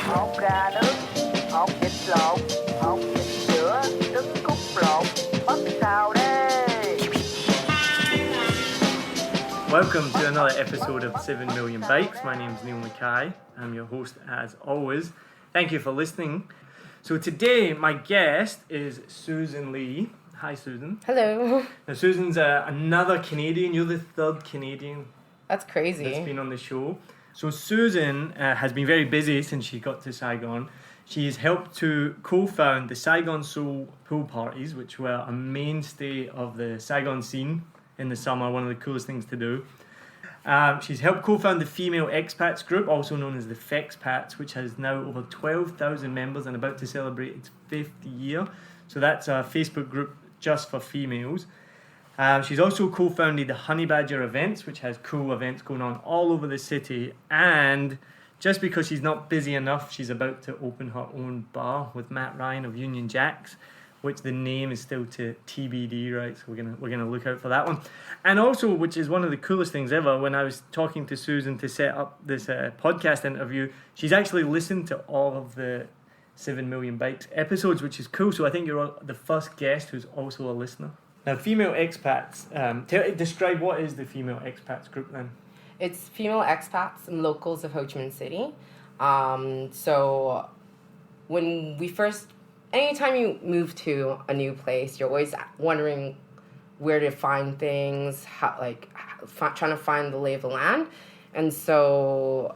hột gà nướng, hột vịt lộn, hột vịt sữa, trứng cút lộn, ớt xào đây. Welcome to another episode of 7 Million Bikes. My name is Niall Mackay. I'm your host as always. Thank you for listening. So today my guest is Susan Lee. Hi Susan. Hello. Now Susan's another Canadian. You're the third Canadian That's crazy. that's been on the show. So Susan has been very busy since she got to Saigon. She's helped to co-found the Saigon Soul pool parties, which were a mainstay of the Saigon scene in the summer, one of the coolest things to do. She's helped co-found the Female Expats group, also known as the Fexpats, which has now over 12,000 members and about to celebrate its 5th year. So that's a Facebook group just for females. She's also co-founded the Honey Badger events, which has cool events going on all over the city. And just because she's not busy enough, she's about to open her own bar with Matt Ryan of Union Jacks, which the name is still to TBD, right? So we're gonna look out for that one. And also, which is one of the coolest things ever, when I was talking to Susan to set up this podcast interview, she's actually listened to all of the 7 Million Bikes episodes, which is cool. So I think you're the first guest who's also a listener. Now, Female Expats, describe what is the Female Expats group then? It's female expats and locals of Ho Chi Minh City. So when we first, anytime you move to a new place, you're always wondering where to find things, trying to find the lay of the land. And so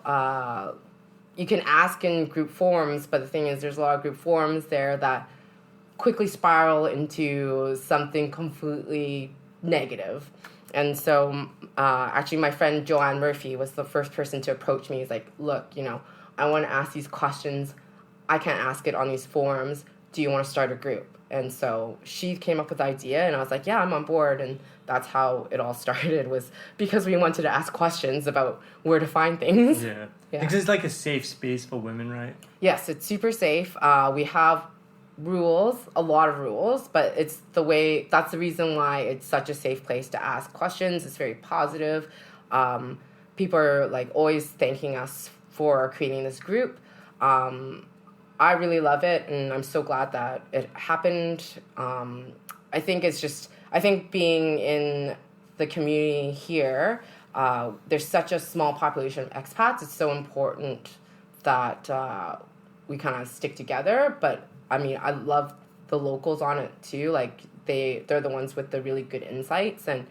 you can ask in group forums, but the thing is there's a lot of group forums there that quickly spiral into something completely negative. And so actually my friend Joanne Murphy was the first person to approach me. He's like, look, I want to ask these questions. I can't ask it on these forums. Do you want to start a group? And so she came up with the idea, and I was like, yeah, I'm on board. And that's how it all started, was because we wanted to ask questions about where to find things. Yeah. Because it's like a safe space for women, right? Yes, it's super safe. We have rules, a lot of rules, but it's that's the reason why it's such a safe place to ask questions. It's very positive. People are like always thanking us for creating this group. I really love it, and I'm so glad that it happened. I think being in the community here, there's such a small population of expats. It's so important that we kind of stick together. But I mean, I love the locals on it too. Like they're the ones with the really good insights, and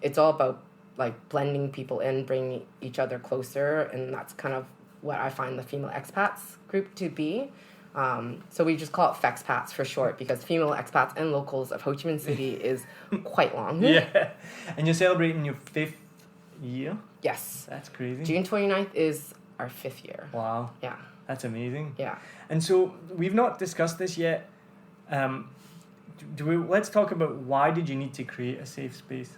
it's all about like blending people in, bringing each other closer, and that's kind of what I find the Female Expats group to be. So we just call it Fexpats for short, because Female Expats and Locals of Ho Chi Minh City is quite long. Yeah. And you're celebrating your 5th year? Yes. That's crazy. June 29th is our 5th year. Wow. Yeah. That's amazing. Yeah. And so we've not discussed this yet. Let's talk about, why did you need to create a safe space?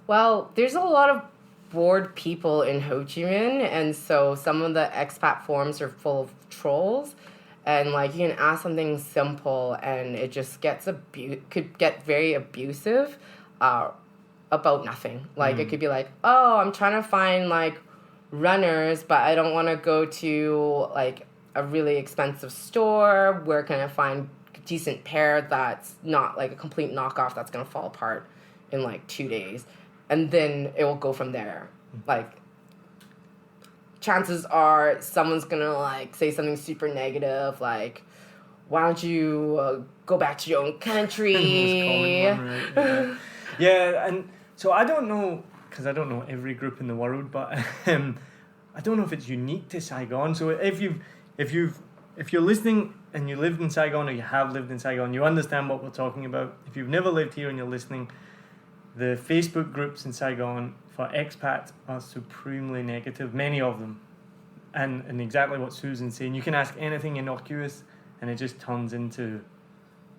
Well, there's a lot of bored people in Ho Chi Minh, and so some of the expat forums are full of trolls, and like you can ask something simple and it just could get very abusive about nothing. Like it could be like, oh, I'm trying to find like runners, but I don't want to go to like a really expensive store. Where can I find a decent pair that's not like a complete knockoff that's gonna fall apart in like 2 days? And then it will go from there. Like, chances are someone's gonna like say something super negative, like, why don't you go back to your own country? Most common one, right? Yeah, and so I don't know, because I don't know every group in the world, but I don't know if it's unique to Saigon. So if you're listening and you lived in Saigon, or you have lived in Saigon, you understand what we're talking about. If you've never lived here and you're listening, the Facebook groups in Saigon for expats are supremely negative, many of them. And exactly what Susan's saying, you can ask anything innocuous and it just turns into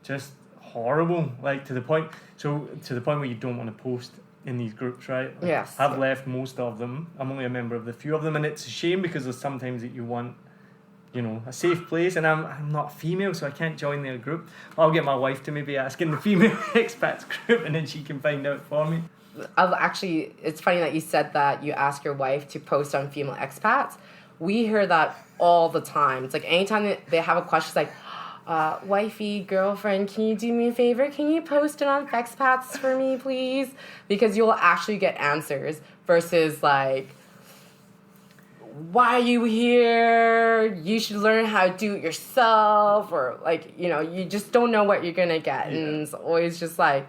just horrible, like to the point where you don't want to post in these groups, right? Yes. I've left most of them. I'm only a member of the few of them, and it's a shame because there's sometimes that you want, a safe place, and I'm not female, so I can't join their group. I'll get my wife to maybe ask in the female expats group, and then she can find out for me. It's funny that you said that you ask your wife to post on female expats. we hear that all the time. It's like anytime they have a question, it's like, wifey, girlfriend, can you do me a favor? Can you post it on Fexpats for me, please? Because you'll actually get answers versus like, why are you here? You should learn how to do it yourself, or like, you know, you just don't know what you're gonna get. Yeah. And it's always just like,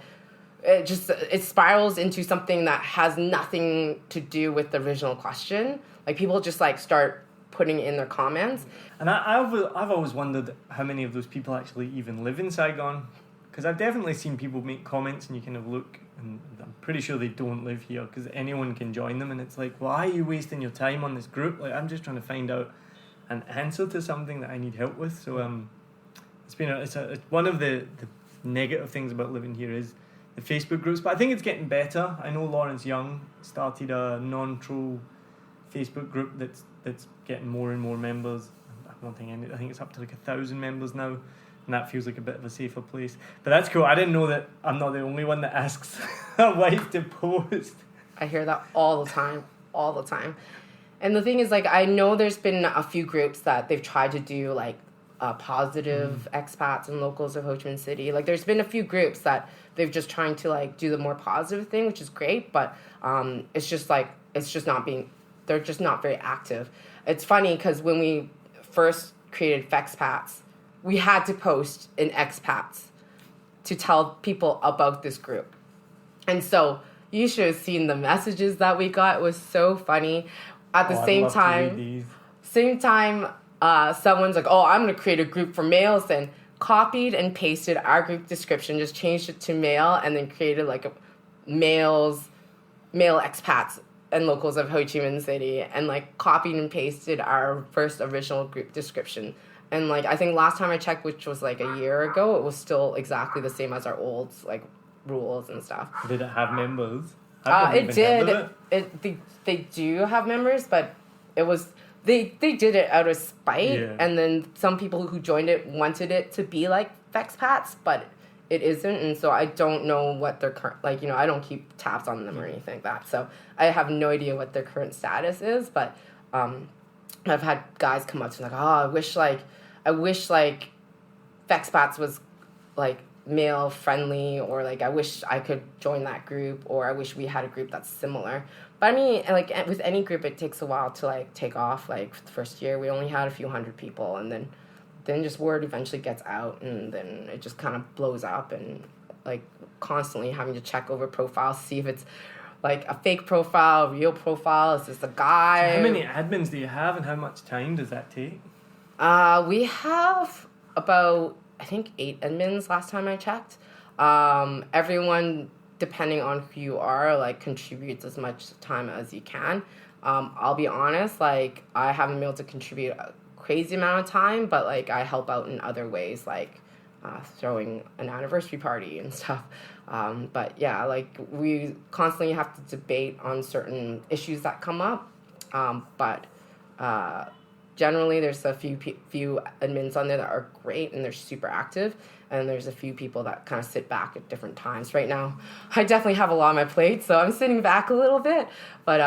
it spirals into something that has nothing to do with the original question. Like people just like start putting in their comments. And I've always wondered how many of those people actually even live in Saigon, because I've definitely seen people make comments and you kind of look, and I'm pretty sure they don't live here, because anyone can join them, and it's like, why are you wasting your time on this group? Like, I'm just trying to find out an answer to something that I need help with. So it's one of the negative things about living here is the Facebook groups, but I think it's getting better. I know Lawrence Young started a non-troll Facebook group that's getting more and more members. I think it's up to like 1,000 members now, and that feels like a bit of a safer place. But that's cool. I didn't know that I'm not the only one that asks a wife to post. I hear that all the time. And the thing is, like, I know there's been a few groups that they've tried to do like positive expats and locals of Ho Chi Minh City. Like, there's been a few groups that they've just trying to like do the more positive thing, which is great, but they're just not very active. It's funny because when we first created Fexpats, we had to post in expats to tell people about this group. And so you should have seen the messages that we got. It was so funny. At the same time, someone's like, oh, I'm going to create a group for males, and copied and pasted our group description, just changed it to male, and then created like a male expats and locals of Ho Chi Minh City, and like copied and pasted our first original group description. And like, I think last time I checked, which was like a year ago, it was still exactly the same as our old like rules and stuff. Did it have members? It did. They do have members, but it was they did it out of spite, and then some people who joined it wanted it to be like Fexpats, but it isn't, and so I don't know what their current, like, you know, I don't keep tabs on them or anything like that, so I have no idea what their current status is, but I've had guys come up to me like, oh, I wish Fexpats was like male friendly, or like I wish I could join that group, or I wish we had a group that's similar. But I mean, like with any group, it takes a while to like take off. Like the first year, we only had a few hundred people, and then just word eventually gets out, and then it just kind of blows up, and like constantly having to check over profiles, see if it's like a fake profile, real profile, is this a guy? So how many admins do you have, and how much time does that take? We have about, I think, 8 admins last time I checked. Everyone, depending on who you are, like contributes as much time as you can. I'll be honest, like I haven't been able to contribute a crazy amount of time, but like I help out in other ways, like throwing an anniversary party and stuff. But yeah, like we constantly have to debate on certain issues that come up. But generally, there's a few admins on there that are great and they're super active, and there's a few people that kind of sit back at different times. Right now, I definitely have a lot on my plate, so I'm sitting back a little bit. But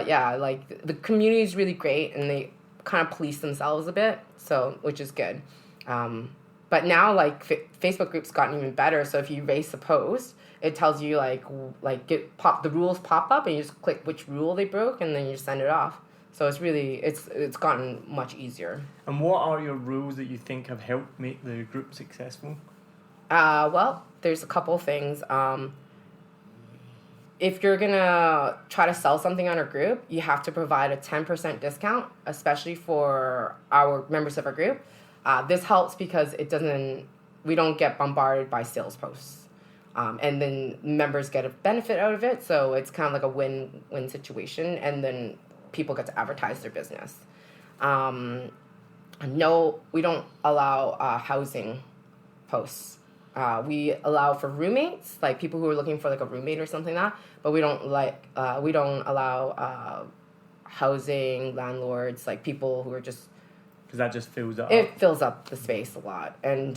yeah, like the community is really great, and they kind of police themselves a bit, so which is good. But now, like Facebook groups gotten even better. So if you erase a post, it tells you the rules pop up, and you just click which rule they broke, and then you send it off. So it's really, it's gotten much easier. And what are your rules that you think have helped make the group successful? Well, there's a couple things. If you're going to try to sell something on our group, you have to provide a 10% discount, especially for our members of our group. This helps because we don't get bombarded by sales posts. And then members get a benefit out of it, so it's kind of like a win-win situation, and then people get to advertise their business. No, we don't allow housing posts. We allow for roommates, like people who are looking for like a roommate or something like that, but we don't allow housing landlords, like people who are just, because that just fills up. It fills up the space a lot, and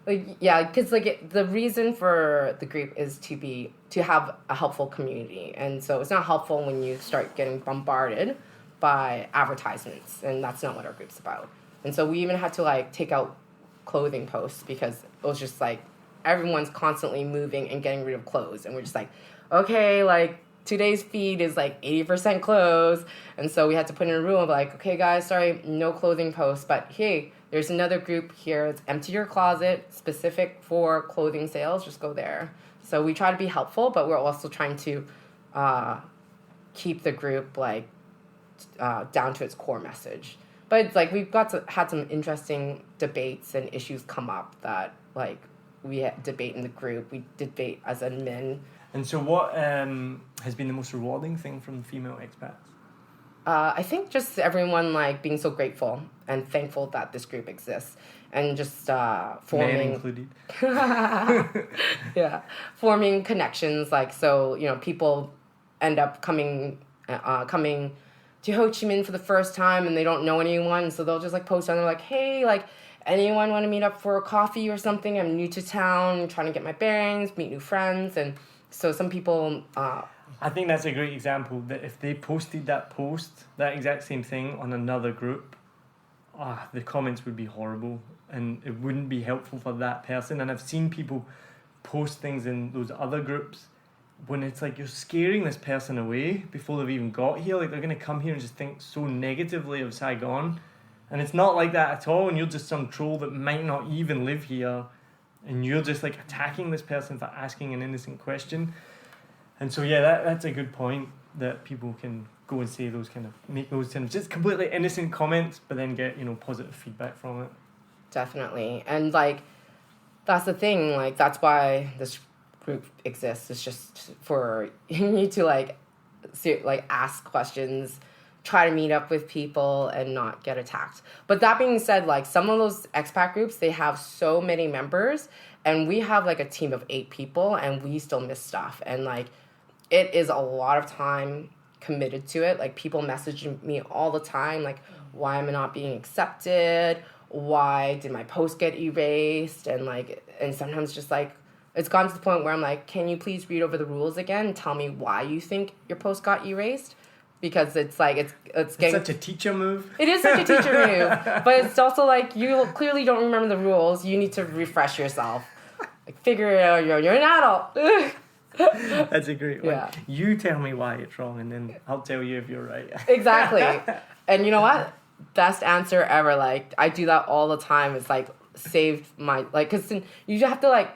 because the reason for the group is to have a helpful community, and so it's not helpful when you start getting bombarded by advertisements, and that's not what our group's about. And so we even had to like take out clothing posts because it was just like everyone's constantly moving and getting rid of clothes, and we're just like, okay, like today's feed is like 80% clothes, and so we had to put in a rule of like, okay guys, sorry, no clothing posts, but hey, there's another group here, it's empty your closet, specific for clothing sales, just go there. So we try to be helpful, but we're also trying to keep the group like down to its core message. But it's like we've had some interesting debates and issues come up that like we debate in the group, we debate as admin. And so what has been the most rewarding thing from female expats? I think just everyone like being so grateful and thankful that this group exists, and just forming, men included. yeah, forming connections. Like, so you know, people end up coming to Ho Chi Minh for the first time, and they don't know anyone, so they'll just like post on there like, hey, like, anyone want to meet up for a coffee or something? I'm new to town, trying to get my bearings, meet new friends, and so some people. I think that's a great example that if they posted that exact same thing on another group, the comments would be horrible and it wouldn't be helpful for that person. And I've seen people post things in those other groups when it's like you're scaring this person away before they've even got here. Like they're going to come here and just think so negatively of Saigon. And it's not like that at all. And you're just some troll that might not even live here. And you're just like attacking this person for asking an innocent question. And so, yeah, that's a good point, that people can go and say those kind of, make those kind of just completely innocent comments, but then get, you know, positive feedback from it. Definitely. And, like, that's the thing. Like, that's why this group exists. It's just for you to, like, ask questions, try to meet up with people, and not get attacked. But that being said, like, some of those expat groups, they have so many members, and we have, like, a team of 8 people, and we still miss stuff. And, like, it is a lot of time committed to it. Like, people message me all the time, like, why am I not being accepted? Why did my post get erased? And, like, and sometimes just, like, it's gotten to the point where I'm like, can you please read over the rules again and tell me why you think your post got erased? Because it's, like, it's getting... It's such a teacher move. It is such a teacher move. But it's also, like, you clearly don't remember the rules. You need to refresh yourself. Like, figure it out. You're an adult. That's a great one. Yeah. You tell me why it's wrong, and then I'll tell you if you're right. Exactly. And you know what? Best answer ever. Like, I do that all the time. It's like saved my, like, because you have to like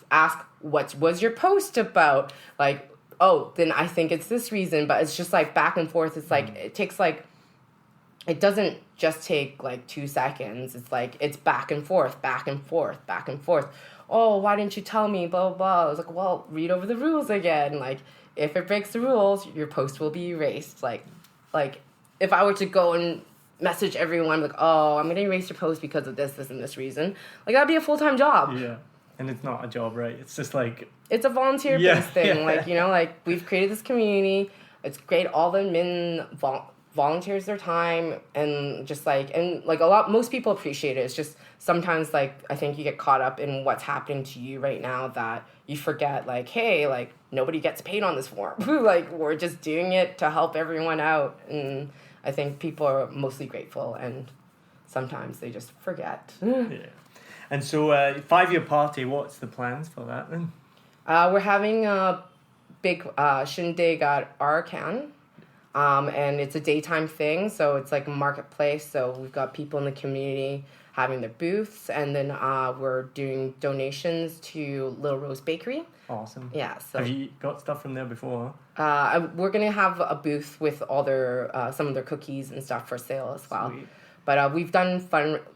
ask, what was your post about? Like, oh, then I think it's this reason. But it's just like back and forth. It's like it takes like, it doesn't just take like 2 seconds. It's like it's back and forth, back and forth, back and forth. Oh, why didn't you tell me, blah, blah, blah. I was like, well, read over the rules again. Like, if it breaks the rules, your post will be erased. Like if I were to go and message everyone, like, oh, I'm going to erase your post because of this, and this reason, like, that'd be a full-time job. Yeah. And it's not a job, right? It's just like... It's a volunteer-based thing. Yeah. Like, you know, like, we've created this community. It's great. All the admin volunteers their time, and just like, and like most people appreciate it. It's just sometimes like I think you get caught up in what's happening to you right now that you forget, like, hey, like, nobody gets paid on this form. Like, we're just doing it to help everyone out. And I think people are mostly grateful, and sometimes they just forget. Yeah. And so 5-year party, what's the plans for that then? We're having a big shindig at Arkan. And it's a daytime thing, so it's like a marketplace. So we've got people in the community having their booths, and then we're doing donations to Little Rose Bakery. Awesome. Yeah. So have you got stuff from there before? We're gonna have a booth with all their some of their cookies and stuff for sale as well. Sweet. But we've done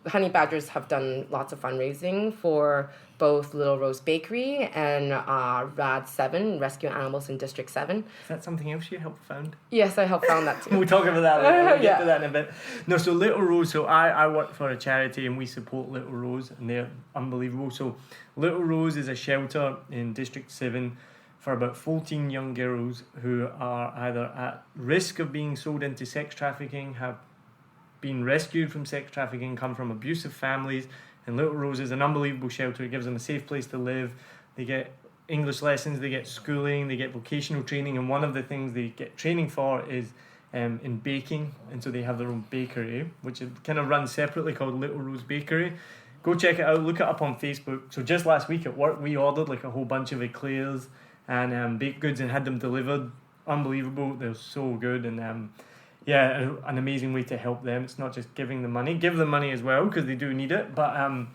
Honey Badgers have done lots of fundraising for both Little Rose Bakery and RAD 7, Rescue Animals in District 7. Is that something else you helped found? Yes, I helped found that too. We'll talk about that later. We'll get to that in a bit. No, so Little Rose, so I work for a charity and we support Little Rose, and they're unbelievable. So Little Rose is a shelter in District 7 for about 14 young girls who are either at risk of being sold into sex trafficking, have been rescued from sex trafficking, come from abusive families. And Little Rose is an unbelievable shelter. It gives them a safe place to live. They get English lessons, they get schooling, they get vocational training, and one of the things they get training for is in baking, and so they have their own bakery, which is kind of run separately, called Little Rose Bakery. Go check it out. Look it up on Facebook. So just last week at work, we ordered like a whole bunch of eclairs and baked goods and had them delivered. Unbelievable. They're so good, and yeah, an amazing way to help them. It's not just giving them money. Give them money as well, because they do need it, but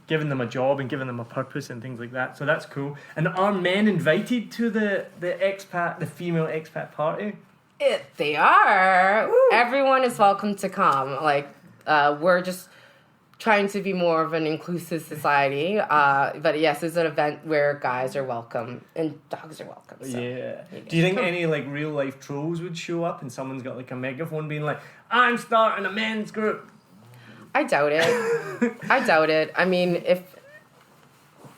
giving them a job and giving them a purpose and things like that. So that's cool. And are men invited to the female expat party? They are. Woo. Everyone is welcome to come. Like, we're just trying to be more of an inclusive society. But yes, it's an event where guys are welcome and dogs are welcome. So Yeah. Do you think any like real life trolls would show up and someone's got like a megaphone being like, I'm starting a men's group? I doubt it. I doubt it. I mean, if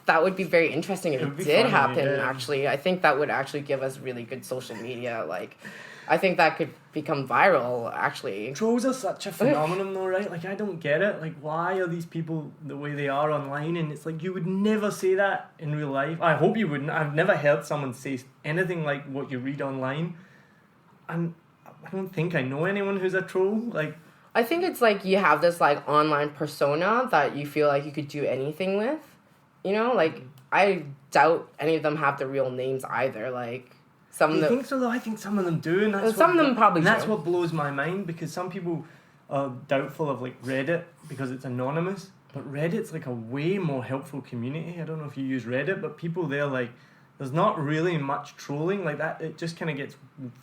that would be very interesting if it did funny, happen, yeah. actually. I think that would actually give us really good social media. Like, I think that could become viral, actually. Trolls are such a phenomenon though, right? Like, I don't get it. Like, why are these people the way they are online? And it's like, you would never say that in real life. I hope you wouldn't. I've never heard someone say anything like what you read online. And I don't think I know anyone who's a troll. Like, I think it's like you have this like online persona that you feel like you could do anything with. You know, like, I doubt any of them have the real names either. Like, some do of you them. think so though? I think some of them do, and that's Some of them probably and that's do. what blows my mind, because some people are doubtful of like Reddit because it's anonymous, but Reddit's like a way more helpful community. I don't know if you use Reddit, but people there, like, there's not really much trolling like that. It just kind of gets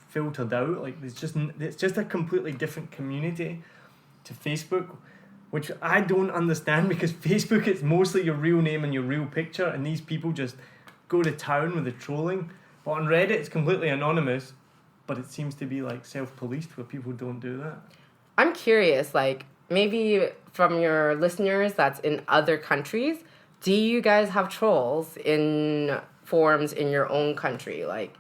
filtered out. Like, it's just a completely different community to Facebook, which I don't understand, because Facebook, it's mostly your real name and your real picture, and these people just go to town with the trolling. But on Reddit, it's completely anonymous, but it seems to be like self-policed where people don't do that. I'm curious, like, maybe from your listeners that's in other countries, do you guys have trolls in forums in your own country? Like,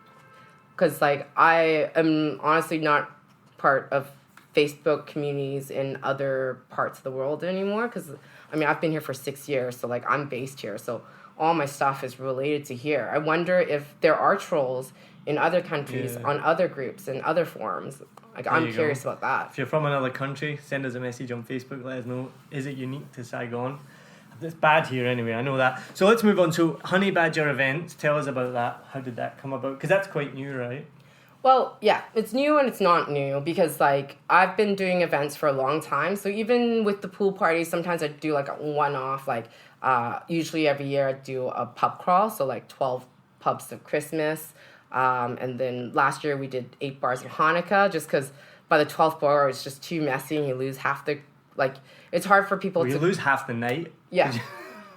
because, like, I am honestly not part of Facebook communities in other parts of the world anymore, because, I mean, I've been here for 6 years, so, like, I'm based here, so all my stuff is related to here. I wonder if there are trolls in other countries, on other groups, and other forums. Like, I'm curious about that. If you're from another country, send us a message on Facebook, let us know, is it unique to Saigon? It's bad here anyway, I know that. So let's move on to Honey Badger events. Tell us about that. How did that come about? Because that's quite new, right? Well, yeah, it's new and it's not new, because, like, I've been doing events for a long time. So even with the pool parties, sometimes I do, like, a one-off, like, usually every year I do a pub crawl, so, like, 12 pubs of Christmas. And then last year we did 8 bars of Hanukkah, just because by the 12th bar it's just too messy and you lose half the, like, it's hard for people to... You lose half the night. Yeah.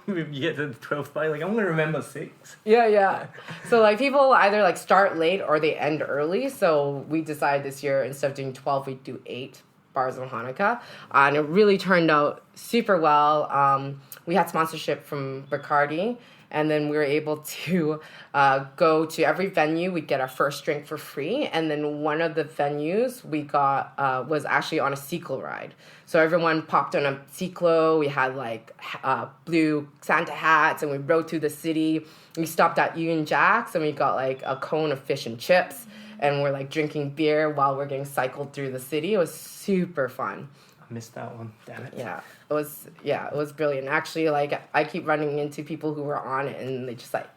You get to the 12th by, like, I'm going to remember 6. Yeah. So, like, people either, like, start late or they end early. So we decided this year, instead of doing 12, we'd do 8 bars on Hanukkah. And it really turned out super well. We had sponsorship from Bacardi. And then we were able to go to every venue. We'd get our first drink for free. And then one of the venues we got was actually on a cycle ride. So everyone popped on a cyclo. We had, like, blue Santa hats, and we rode through the city. We stopped at Nguyen Jack's, and we got, like, a cone of fish and chips. And we're, like, drinking beer while we're getting cycled through the city. It was super fun. I missed that one. Damn it. Yeah, it was brilliant. Actually, like, I keep running into people who were on it, and they just, like,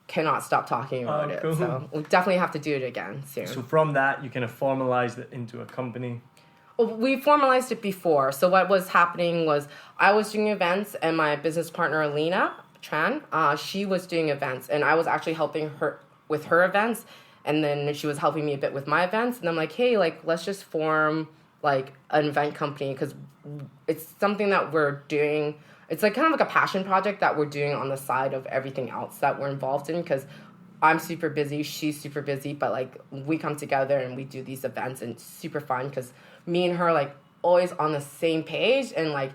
cannot stop talking about it. Cool. So we'll definitely have to do it again soon. So from that, you kind of formalized it into a company. Well, we formalized it before. So what was happening was I was doing events, and my business partner, Alina Tran, she was doing events, and I was actually helping her with her events, and then she was helping me a bit with my events. And I'm like, hey, like, let's just form, like, an event company, because it's something that we're doing. It's like kind of like a passion project that we're doing on the side of everything else that we're involved in, because I'm super busy, she's super busy, but, like, we come together and we do these events, and it's super fun because me and her, like, always on the same page, and, like,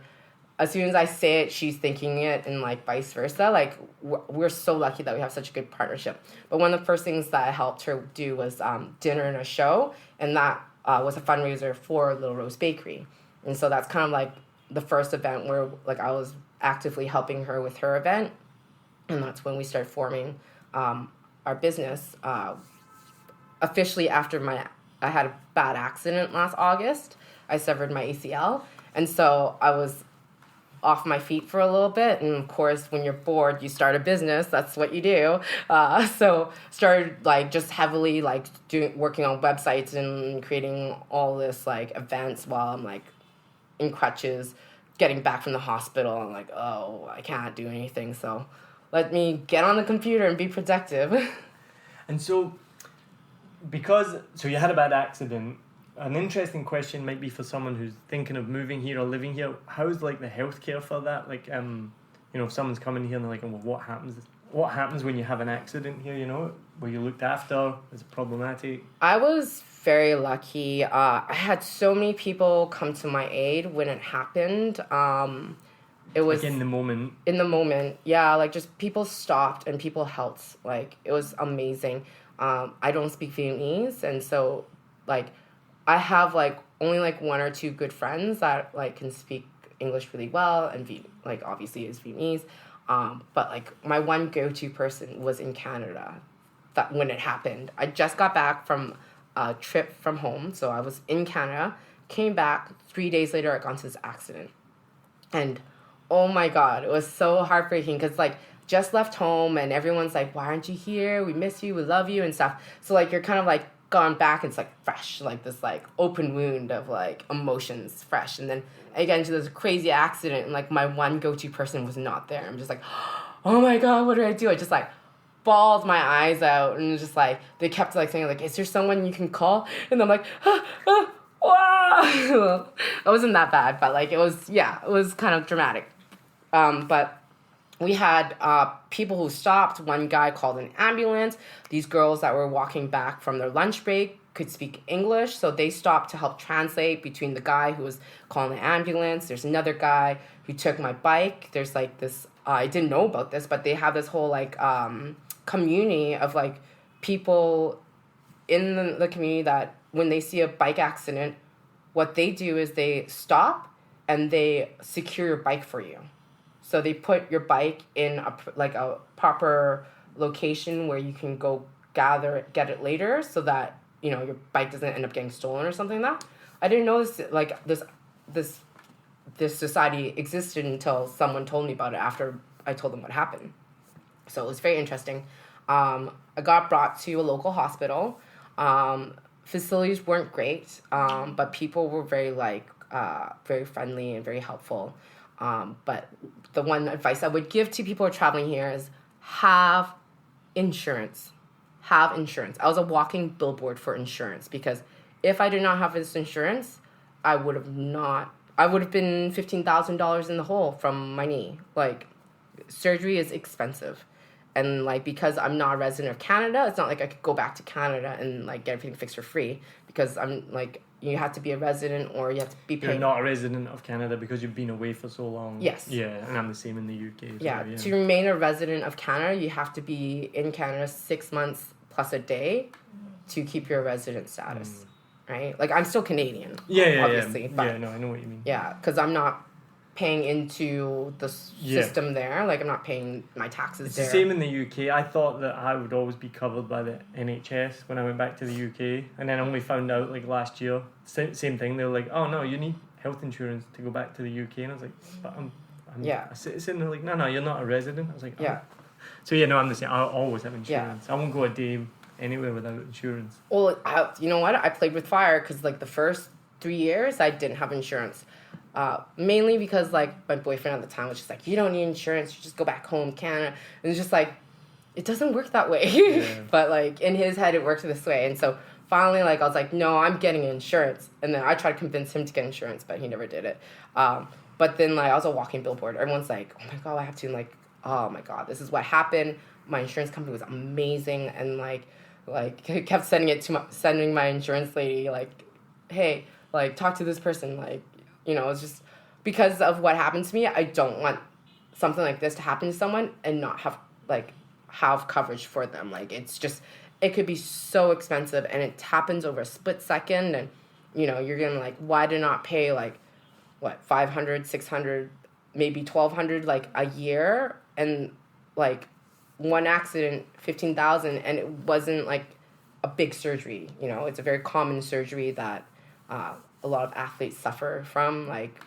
as soon as I say it, she's thinking it, and, like, vice versa. Like, we're so lucky that we have such a good partnership. But one of the first things that I helped her do was dinner and a show, and that was a fundraiser for Little Rose Bakery. And so that's kind of, like, the first event where, like, I was actively helping her with her event, and that's when we started forming our business officially after my I had a bad accident last August. I severed my ACL, and so I was off my feet for a little bit. And of course, when you're bored, you start a business. That's what you do. So started like just heavily like working on websites and creating all this like events while I'm like in crutches, getting back from the hospital. I'm like, oh, I can't do anything. So let me get on the computer and be productive. And so, so you had a bad accident. An interesting question might be for someone who's thinking of moving here or living here. How's like the healthcare for that? Like, if someone's coming here and they're like, well, what happens? What happens when you have an accident here? Were you looked after? Is it problematic? I was very lucky. I had so many people come to my aid when it happened. It was like in the moment. In the moment, yeah. Like just people stopped and people helped. Like it was amazing. I don't speak Vietnamese, and so like. I have like only like one or two good friends that like can speak English really well and like obviously is Vietnamese, but like my one go-to person was in Canada. That when it happened, I just got back from a trip from home, so I was in Canada. Came back 3 days later, I got into this accident, and oh my god, it was so heartbreaking because like just left home and everyone's like, why aren't you here? We miss you, we love you and stuff. So like you're kind of like. Gone back, it's like fresh, like this like open wound of like emotions fresh, and then I get into this crazy accident and like my one go-to person was not there. I'm just like, oh my god, what do? I just like bawled my eyes out, and just like they kept like saying like, is there someone you can call? And I'm like, wow. It wasn't that bad, but like it was kind of dramatic. But we had people who stopped. One guy called an ambulance. These girls that were walking back from their lunch break could speak English, so they stopped to help translate between the guy who was calling the ambulance. There's another guy who took my bike. There's like this, I didn't know about this, but they have this whole like community of like people in the community that when they see a bike accident, what they do is they stop and they secure your bike for you. So they put your bike in a proper location where you can go get it later, so that your bike doesn't end up getting stolen or something like that. I didn't know this society existed until someone told me about it after I told them what happened. So it was very interesting. I got brought to a local hospital. Facilities weren't great, but people were very friendly and very helpful. But the one advice I would give to people who are traveling here is have insurance. Have insurance. I was a walking billboard for insurance, because if I did not have this insurance, I would have been $15,000 in the hole from my knee. Like, surgery is expensive. And like, because I'm not a resident of Canada, it's not like I could go back to Canada and like get everything fixed for free, because I'm like, you have to be a resident or you have to be paid. You're not a resident of Canada because you've been away for so long. Yes. Yeah, and I'm the same in the UK. Yeah, yeah. To remain a resident of Canada, you have to be in Canada 6 months plus a day to keep your resident status, right? Like, I'm still Canadian, obviously. Yeah. But Yeah, no, I know what you mean. yeah, because I'm not paying into the system there. Like, I'm not paying my taxes there. It's the same in the UK. I thought that I would always be covered by the NHS when I went back to the UK, and then I only found out like last year. Same thing. They were like, "Oh no, you need health insurance to go back to the UK," and I was like, "But I'm a citizen." They're like, "No, you're not a resident." I was like, "Oh." Yeah. So yeah, no, I'm the same. I always have insurance. Yeah. I won't go a day anywhere without insurance. Well, you know what? I played with fire because like the first 3 years I didn't have insurance. Mainly because like my boyfriend at the time was just like, you don't need insurance, you just go back home, Canada. And it's just like, it doesn't work that way. Yeah. But like in his head it works this way. And so finally like I was like, no, I'm getting insurance. And then I tried to convince him to get insurance, but he never did it. But then like I was a walking billboard. Everyone's like, oh my god, I have to, like, oh my god, this is what happened. My insurance company was amazing, and like kept sending my insurance lady like, hey, like talk to this person, like, it's just because of what happened to me. I don't want something like this to happen to someone and not have coverage for them. Like, it's just, it could be so expensive, and it happens over a split second, and you're gonna like, why do not pay like what, 500, 600, maybe 1,200 like a year, and like one accident 15,000, and it wasn't like a big surgery. You know, it's a very common surgery that a lot of athletes suffer from. Like,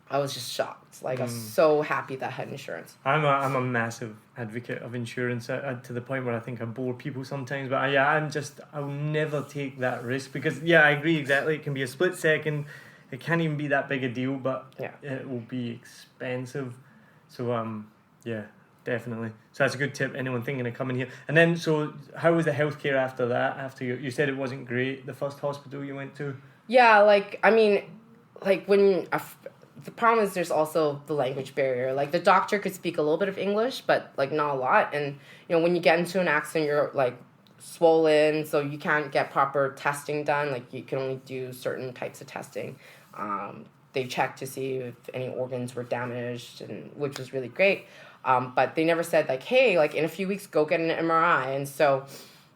I was just shocked. Like, I was so happy that I had insurance. I'm a massive advocate of insurance to the point where I think I bore people sometimes. But I'll never take that risk because, I agree exactly. It can be a split second. It can't even be that big a deal, but it will be expensive. So, definitely. So that's a good tip, anyone thinking of coming here. And then, so how was the healthcare after that? After you said it wasn't great, the first hospital you went to? Yeah, like, I mean, like when... the problem is there's also the language barrier. Like, the doctor could speak a little bit of English, but, like, not a lot. And, you know, when you get into an accident, you're, like, swollen, so you can't get proper testing done. Like, you can only do certain types of testing. They checked to see if any organs were damaged, which was really great. But they never said, like, hey, like, in a few weeks, go get an MRI. And so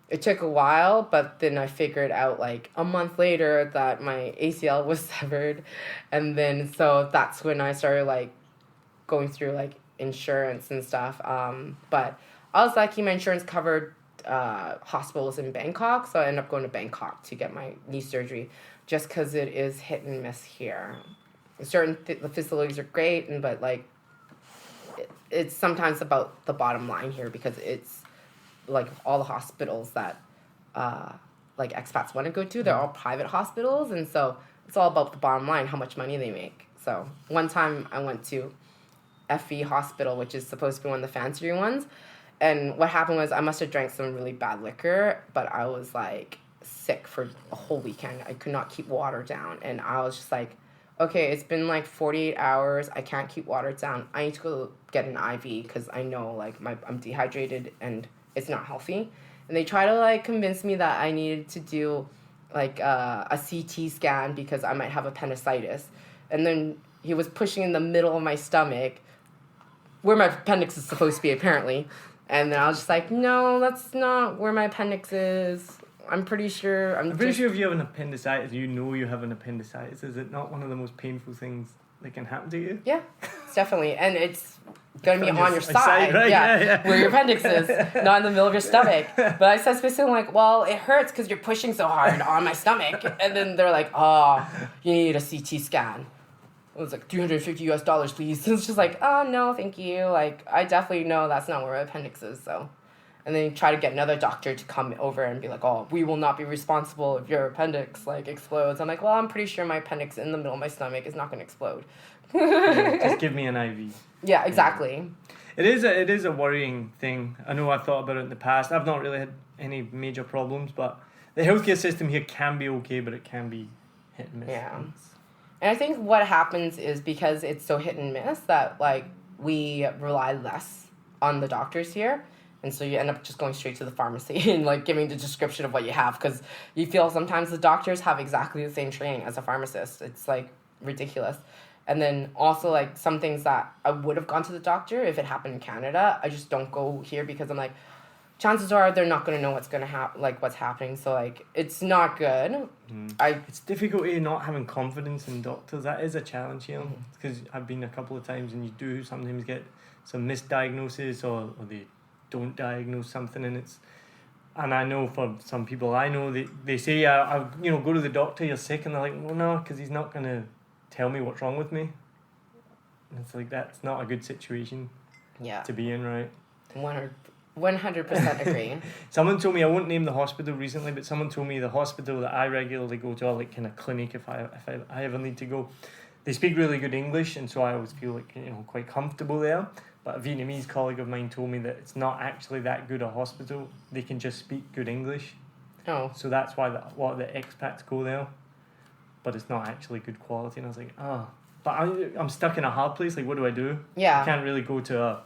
it took a while, but then I figured out, like, a month later that my ACL was severed. And then, so that's when I started, like, going through, like, insurance and stuff. But I was lucky my insurance covered hospitals in Bangkok, so I ended up going to Bangkok to get my knee surgery just because it is hit and miss here. Certain the facilities are great, but, like, it's sometimes about the bottom line here because it's, like, all the hospitals that, like, expats want to go to, they're all private hospitals, and so it's all about the bottom line, how much money they make. So one time I went to FE Hospital, which is supposed to be one of the fancier ones, and what happened was I must have drank some really bad liquor, but I was, like, sick for a whole weekend. I could not keep water down, and I was just like, okay, it's been, like, 48 hours. I can't keep water down. I need to go get an IV because I know, like, I'm dehydrated and it's not healthy. And they try to, like, convince me that I needed to do, like, a CT scan because I might have appendicitis. And then he was pushing in the middle of my stomach, where my appendix is supposed to be, apparently. And then I was just like, no, that's not where my appendix is. I'm pretty sure if you have an appendicitis, you know you have an appendicitis. Is it not one of the most painful things that can happen to you? Yeah, definitely. And it's going to be on your side, right? Yeah. Where your appendix is, not in the middle of your stomach. But I said specifically, like, well, it hurts because you're pushing so hard on my stomach. And then they're like, oh, you need a CT scan. It was like $350 please. It's just like, oh, no, thank you. Like, I definitely know that's not where my appendix is, so. And then you try to get another doctor to come over and be like, oh, we will not be responsible if your appendix, like, explodes. I'm like, well, I'm pretty sure my appendix in the middle of my stomach is not going to explode. Just give me an IV. Yeah, exactly. It is a worrying thing. I know I've thought about it in the past. I've not really had any major problems, but the healthcare system here can be okay, but it can be hit and miss. Yeah. And I think what happens is because it's so hit and miss that, like, we rely less on the doctors here. And so you end up just going straight to the pharmacy and, like, giving the description of what you have because you feel sometimes the doctors have exactly the same training as a pharmacist. It's, like, ridiculous. And then also, like, some things that I would have gone to the doctor if it happened in Canada, I just don't go here because I'm like, chances are they're not going to know what's going to happen, like, what's happening. So, like, it's not good. It's difficult not having confidence in doctors. That is a challenge here because I've been a couple of times and you do sometimes get some misdiagnosis or they don't diagnose something, and I know for some people I know they say I go to the doctor, you're sick, and they're like, well, no, because he's not going to tell me what's wrong with me. And it's like, that's not a good situation to be in, right? 100% agree. Someone told me, I won't name the hospital recently, but someone told me the hospital that I regularly go to, or like kind of clinic if I ever need to go, they speak really good English, and so I always feel like, quite comfortable there. But a Vietnamese colleague of mine told me that it's not actually that good a hospital. They can just speak good English. Oh. So that's why a lot of the expats go there. But it's not actually good quality. And I was like, but I'm stuck in a hard place. Like, what do I do? Yeah. I can't really go to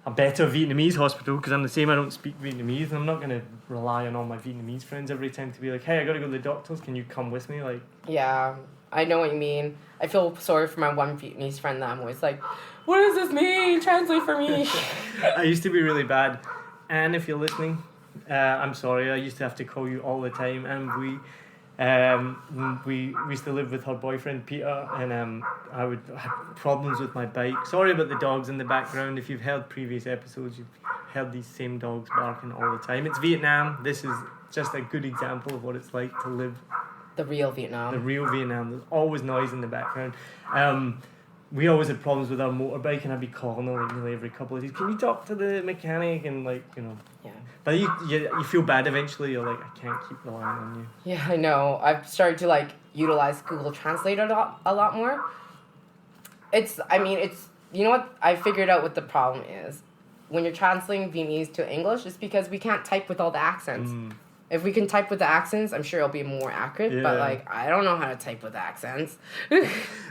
a better Vietnamese hospital because I'm the same. I don't speak Vietnamese. And I'm not going to rely on all my Vietnamese friends every time to be like, hey, I got to go to the doctors. Can you come with me? Like. Yeah, I know what you mean. I feel sorry for my one Vietnamese friend that I'm always like, what does this mean? Translate for me. I used to be really bad. And if you're listening, I'm sorry. I used to have to call you all the time. And we used to live with her boyfriend, Peter. And I would have problems with my bike. Sorry about the dogs in the background. If you've heard previous episodes, you've heard these same dogs barking all the time. It's Vietnam. This is just a good example of what it's like to live The real Vietnam. the real Vietnam. There's always noise in the background. We always had problems with our motorbike, and I'd be calling her like nearly every couple of days. Can you talk to the mechanic? And like, you know. Yeah. But you feel bad eventually. You're like, I can't keep relying on you. Yeah, I know. I've started to like utilize Google Translate a lot more. It's you know what? I figured out what the problem is. When you're translating Vietnamese to English, it's because we can't type with all the accents. If we can type with the accents, I'm sure it'll be more accurate. Yeah. But like, I don't know how to type with accents.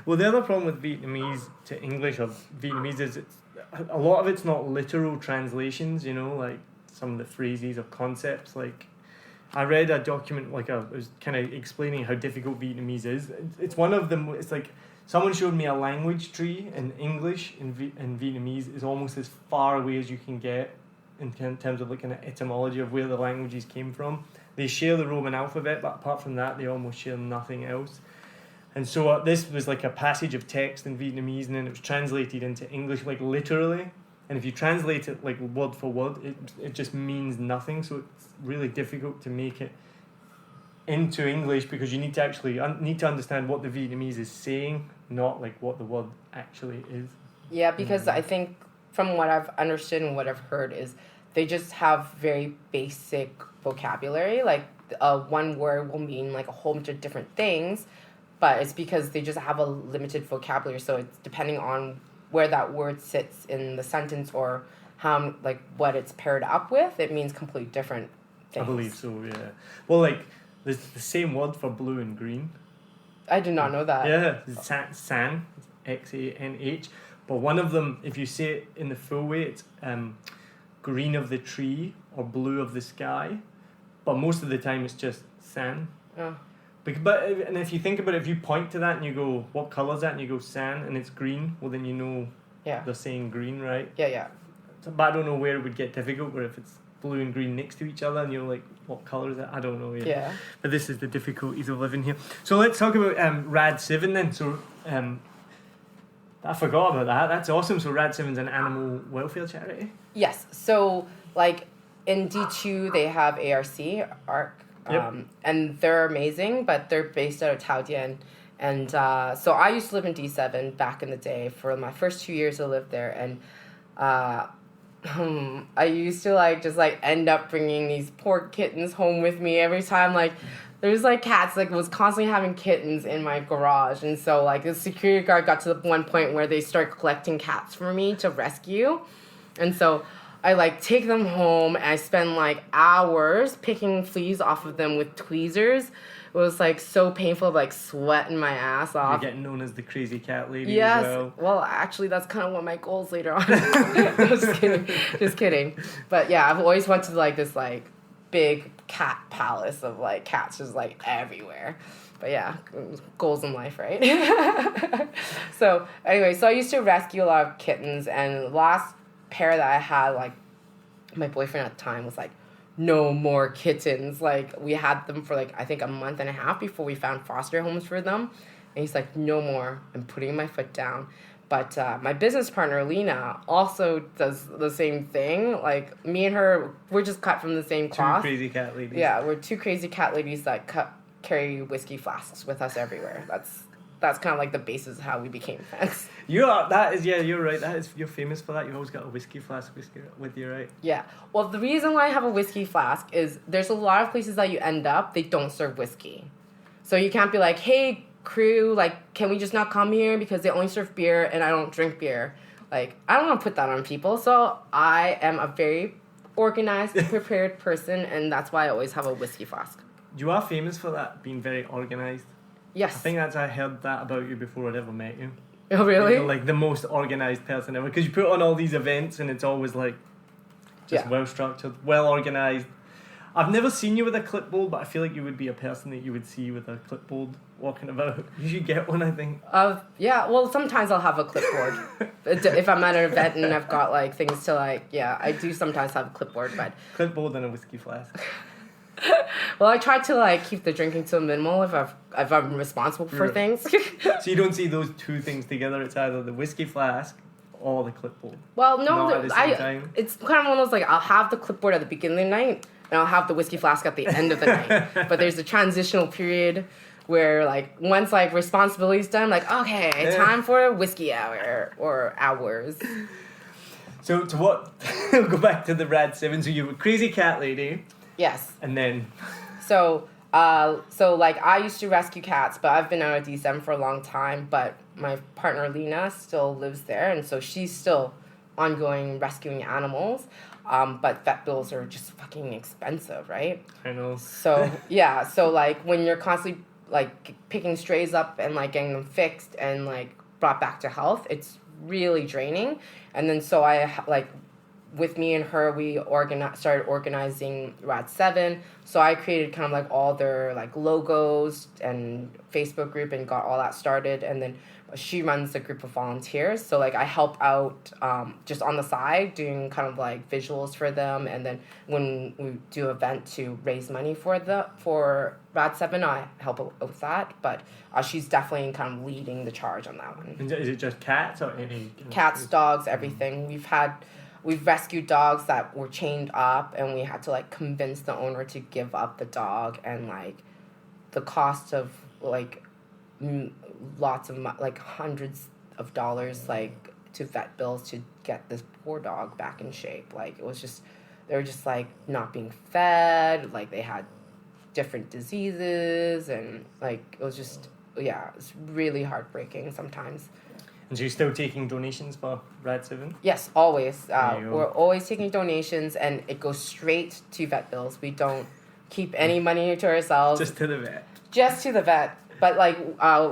Well, the other problem with Vietnamese to English or Vietnamese is a lot of it's not literal translations, you know, like some of the phrases or concepts. Like, I read a document, it was kind of explaining how difficult Vietnamese is. It's one of them, it's like, someone showed me a language tree in English and Vietnamese is almost as far away as you can get in terms of like an etymology of where the languages came from. They share the Roman alphabet, but apart from that, they almost share nothing else. And so this was like a passage of text in Vietnamese, and then it was translated into English, like literally. And if you translate it like word for word, it just means nothing. So it's really difficult to make it into English because you need to actually need to understand what the Vietnamese is saying, not like what the word actually is. Yeah, because I think from what I've understood and what I've heard is they just have very basic vocabulary. Like one word will mean like a whole bunch of different things, but it's because they just have a limited vocabulary. So it's depending on where that word sits in the sentence or how like what it's paired up with, it means completely different things. I believe so, yeah. Well, like there's the same word for blue and green. I did not know that. Yeah, san, X-A-N-H. But one of them, if you say it in the full way, it's green of the tree or blue of the sky. But most of the time it's just san. Oh. And if you think about it, if you point to that and you go, what colour is that? And you go san and it's green, well then you know they're saying green, right? Yeah. So, but I don't know where it would get difficult, where if it's blue and green next to each other and you're like, what colour is that? I don't know yet. Yeah. But this is the difficulties of living here. So let's talk about RAD7 then. So I forgot about that. That's awesome. So RAD7's an animal welfare charity? Yes. So like in D2 they have ARC. And they're amazing, but they're based out of Tao Dien. And so I used to live in D7 back in the day. For my first 2 years I lived there, and I used to just end up bringing these poor kittens home with me every time. Like there's cats was constantly having kittens in my garage, and so the security guard got to the one point where they start collecting cats for me to rescue, and so I take them home and I spend hours picking fleas off of them with tweezers. It was so painful, sweating my ass off. You're getting known as the crazy cat lady yes. as well. Well, actually, that's kind of one of my goals later on. Just kidding. But yeah, I've always wanted this big cat palace of cats just everywhere. But yeah, goals in life, right? So anyway, so I used to rescue a lot of kittens, and the last pair that I had, my boyfriend at the time was no more kittens. We had them for I think a month and a half before we found foster homes for them. And he's no more. I'm putting my foot down. But my business partner, Lena, also does the same thing. Me and her, we're just cut from the same cloth. Two crazy cat ladies. Yeah, we're two crazy cat ladies that carry whiskey flasks with us everywhere. That's kind of the basis of how we became friends. You're right. You're famous for that. You've always got a whiskey flask with you, right? Yeah. Well, the reason why I have a whiskey flask is there's a lot of places that you end up, they don't serve whiskey. So you can't be hey, crew, can we just not come here because they only serve beer and I don't drink beer? I don't want to put that on people. So I am a very organized, prepared person, and that's why I always have a whiskey flask. You are famous for that, being very organized. Yes. I think I heard that about you before I'd ever met you. Oh, really? You're the most organized person ever. Because you put on all these events and it's always well structured, well organized. I've never seen you with a clipboard, but I feel you would be a person that you would see with a clipboard walking about. You should get one, I think. Yeah, well, sometimes I'll have a clipboard. If I'm at an event and I've got things to I do sometimes have a clipboard, but... Clipboard and a whiskey flask. Well, I try to keep the drinking to a minimal if I'm responsible for things. So you don't see those two things together. It's either the whiskey flask all the clipboard? Well, no, Not at the same time? it's kind of one of those, like, I'll have the clipboard at the beginning of the night, and I'll have the whiskey flask at the end of the night. But there's a transitional period where, like, once, like, responsibility's done, like, okay, time for a whiskey hour or hours. So to what? We'll go back to the Rad 7. So you were crazy cat lady. Yes. And then... So like, I used to rescue cats, but I've been out of D7 for a long time, but my partner Lena still lives there, and so she's still ongoing rescuing animals. But vet bills are just fucking expensive, right? I know. So, yeah, so, like, when you're constantly, like, picking strays up and, like, getting them fixed and, like, brought back to health, it's really draining. And then so with me and her, we started organizing Rad 7. So I created kind of like all their like logos and Facebook group and got all that started. And then she runs a group of volunteers. So like I help out just on the side doing kind of like visuals for them. And then when we do an event to raise money for Rad 7, I help out with that. But she's definitely kind of leading the charge on that one. Is it just cats or any? Cats, dogs, everything. We've rescued dogs that were chained up, and we had to like convince the owner to give up the dog, and like the cost of like lots of like hundreds of dollars like to vet bills to get this poor dog back in shape. Like it was just, they were just like not being fed, like they had different diseases, and like it was just, yeah, it's really heartbreaking sometimes. And so you're still taking donations for Rad 7? Yes, always. We're always taking donations, and it goes straight to vet bills. We don't keep any money to ourselves. Just to the vet. Just to the vet. But like,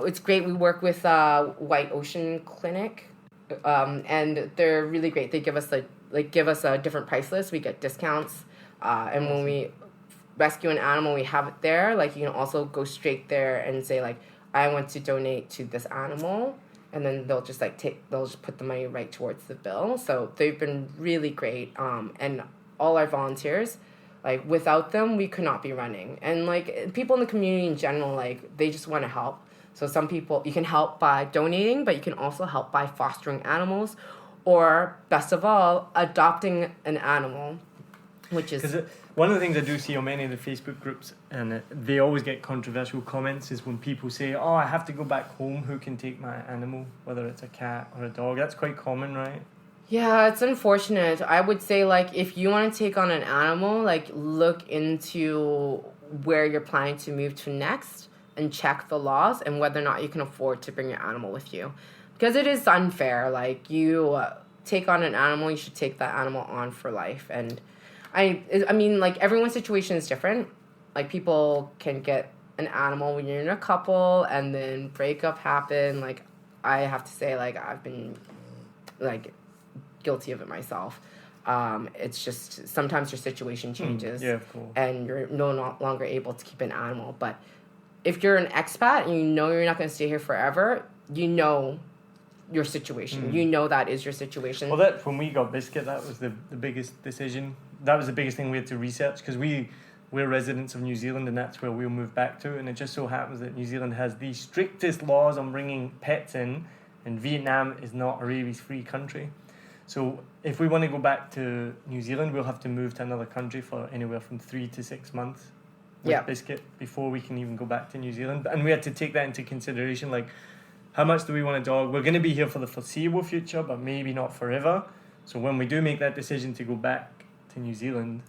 it's great. We work with White Ocean Clinic, and they're really great. They give us a different price list. We get discounts, and when we rescue an animal, we have it there. Like you can also go straight there and say like, I want to donate to this animal. And then they'll just put the money right towards the bill. So they've been really great. And all our volunteers, like without them, we could not be running. And like people in the community in general, like they just want to help. So some people, you can help by donating, but you can also help by fostering animals, or best of all, adopting an animal, which is... One of the things I do see on many of the Facebook groups, and they always get controversial comments, is when people say, oh, I have to go back home, who can take my animal, whether it's a cat or a dog? That's quite common, right? Yeah, it's unfortunate. I would say, like, if you want to take on an animal, like, look into where you're planning to move to next and check the laws and whether or not you can afford to bring your animal with you. Because it is unfair. Like, you take on an animal, you should take that animal on for life. And I mean, like, everyone's situation is different. Like, people can get an animal when you're in a couple, and then breakup happen. Like, I have to say, like, I've been, like, guilty of it myself. It's just, sometimes your situation changes. Yeah, of course. And you're no longer able to keep an animal. But if you're an expat and you know you're not going to stay here forever, you know your situation. You know that is your situation. Well, that when we got Biscuit, that was the biggest decision. That was the biggest thing we had to research, because we're residents of New Zealand, and that's where we'll move back to. And it just so happens that New Zealand has the strictest laws on bringing pets in, and Vietnam is not a rabies-free country. So if we want to go back to New Zealand, we'll have to move to another country for anywhere from 3 to 6 months with Biscuit before we can even go back to New Zealand. And we had to take that into consideration, like, how much do we want a dog? We're going to be here for the foreseeable future, but maybe not forever. So when we do make that decision to go back to New Zealand,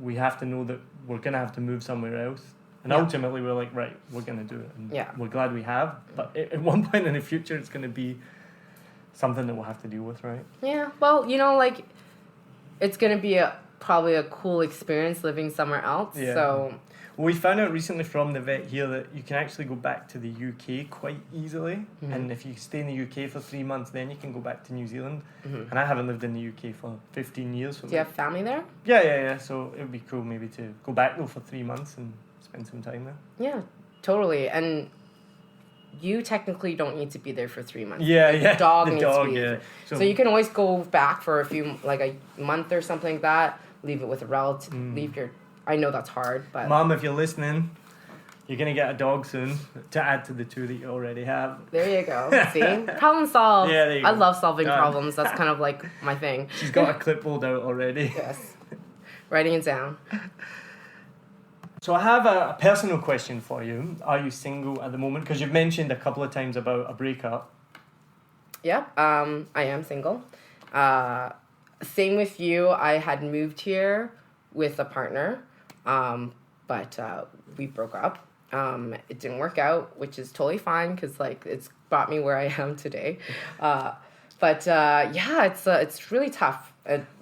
we have to know that we're going to have to move somewhere else. And ultimately, we're like, right, we're going to do it. And we're glad we have. But at one point in the future, it's going to be something that we'll have to deal with, right? Yeah. Well, you know, like, it's going to be probably a cool experience living somewhere else. Yeah. So... Well, we found out recently from the vet here that you can actually go back to the UK quite easily. And if you stay in the UK for 3 months, then you can go back to New Zealand. And I haven't lived in the UK for 15 years. So do you have family there? Yeah. So it would be cool maybe to go back, though, for 3 months and spend some time there. Yeah, totally. And you technically don't need to be there for 3 months. Yeah. The dog needs to be there. So you can always go back for a month or something like that, leave it with a relative, leave your... I know that's hard, but... Mom, if you're listening, You're going to get a dog soon to add to the 2 that you already have. There you go. See? Problem solved. Yeah, there you I go. love solving Done. problems. That's kind of like my thing. She's got a clipboard out already. Yes. Writing it down. So I have a personal question for you. Are you single at the moment? Because you've mentioned a couple of times about a breakup. Yep. I am single. Same with you. I had moved here with a partner, but we broke up. It didn't work out, which is totally fine because like it's brought me where I am today. But yeah, it's really tough.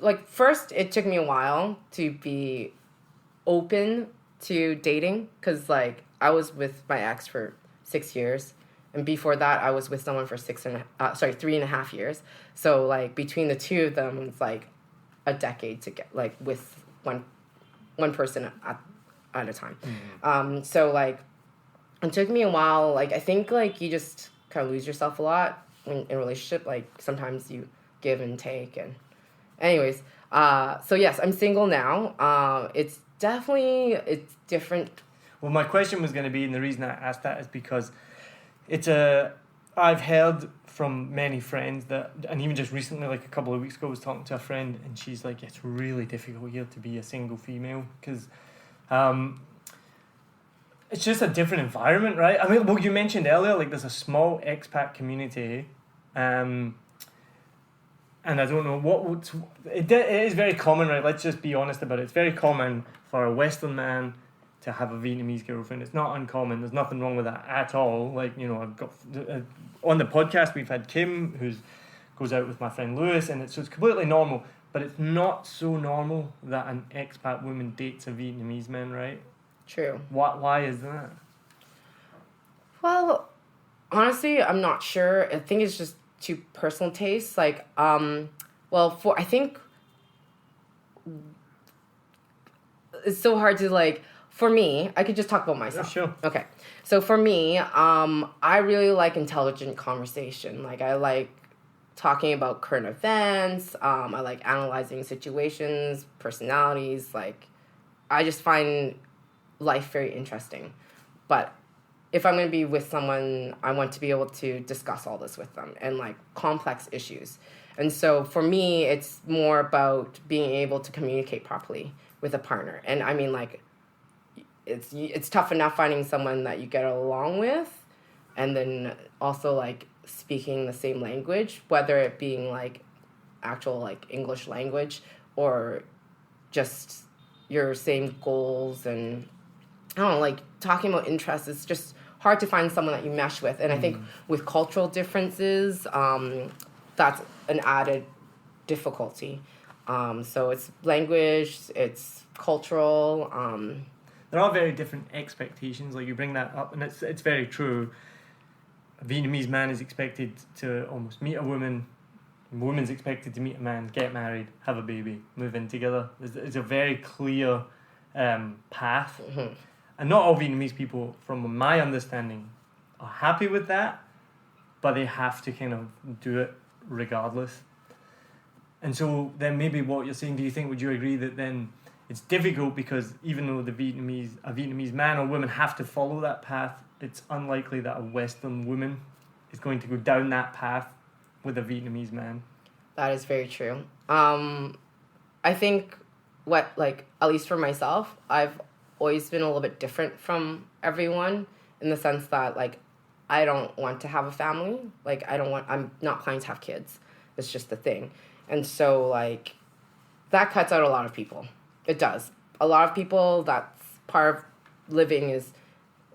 Like first, it took me a while to be open to dating because like I was with my ex for 6 years, and before that I was with someone for 3.5 years. So like between the two of them, it's like a decade to get like with one person at a time. So like it took me a while. Like I think like you just kind of lose yourself a lot in a relationship. Like sometimes you give and take. And anyways, so yes, I'm single now. It's different. Well, my question was going to be, and the reason I asked that is because I've heard from many friends that, and even just recently, like a couple of weeks ago, I was talking to a friend, and she's like, it's really difficult here to be a single female because it's just a different environment, right? I mean, well, you mentioned earlier, like there's a small expat community, and I don't know it is very common, right? Let's just be honest about it. It's very common for a Western man to have a Vietnamese girlfriend. It's not uncommon. There's nothing wrong with that at all. Like, you know, I've got on the podcast we've had Kim, who goes out with my friend Lewis, and it's completely normal. But it's not so normal that an expat woman dates a Vietnamese man, right? True. Why is that? Well, honestly, I'm not sure. I think it's just to personal tastes. Like, I think it's so hard to like. For me, I could just talk about myself. Yeah, sure. Okay. So for me, I really like intelligent conversation. Like I like talking about current events. I like analyzing situations, personalities. Like I just find life very interesting. But if I'm going to be with someone, I want to be able to discuss all this with them and like complex issues. And so for me, it's more about being able to communicate properly with a partner. And I mean like, it's tough enough finding someone that you get along with and then also like speaking the same language, whether it being like actual like English language or just your same goals. And I don't know, like talking about interests, it's just hard to find someone that you mesh with. And I think with cultural differences, that's an added difficulty. So it's language, it's cultural, there are very different expectations. Like you bring that up, and it's very true. A Vietnamese man is expected to almost meet a woman. A woman's expected to meet a man, get married, have a baby, move in together. It's a very clear path. Mm-hmm. And not all Vietnamese people, from my understanding, are happy with that, but they have to kind of do it regardless. And so then maybe what you're saying, would you agree that then it's difficult because even though a Vietnamese man or woman have to follow that path, it's unlikely that a Western woman is going to go down that path with a Vietnamese man? That is very true. I think at least for myself, I've always been a little bit different from everyone in the sense that like I don't want to have a family. Like I'm not planning to have kids. It's just the thing. And so like that cuts out a lot of people. It does. A lot of people, that's part of living is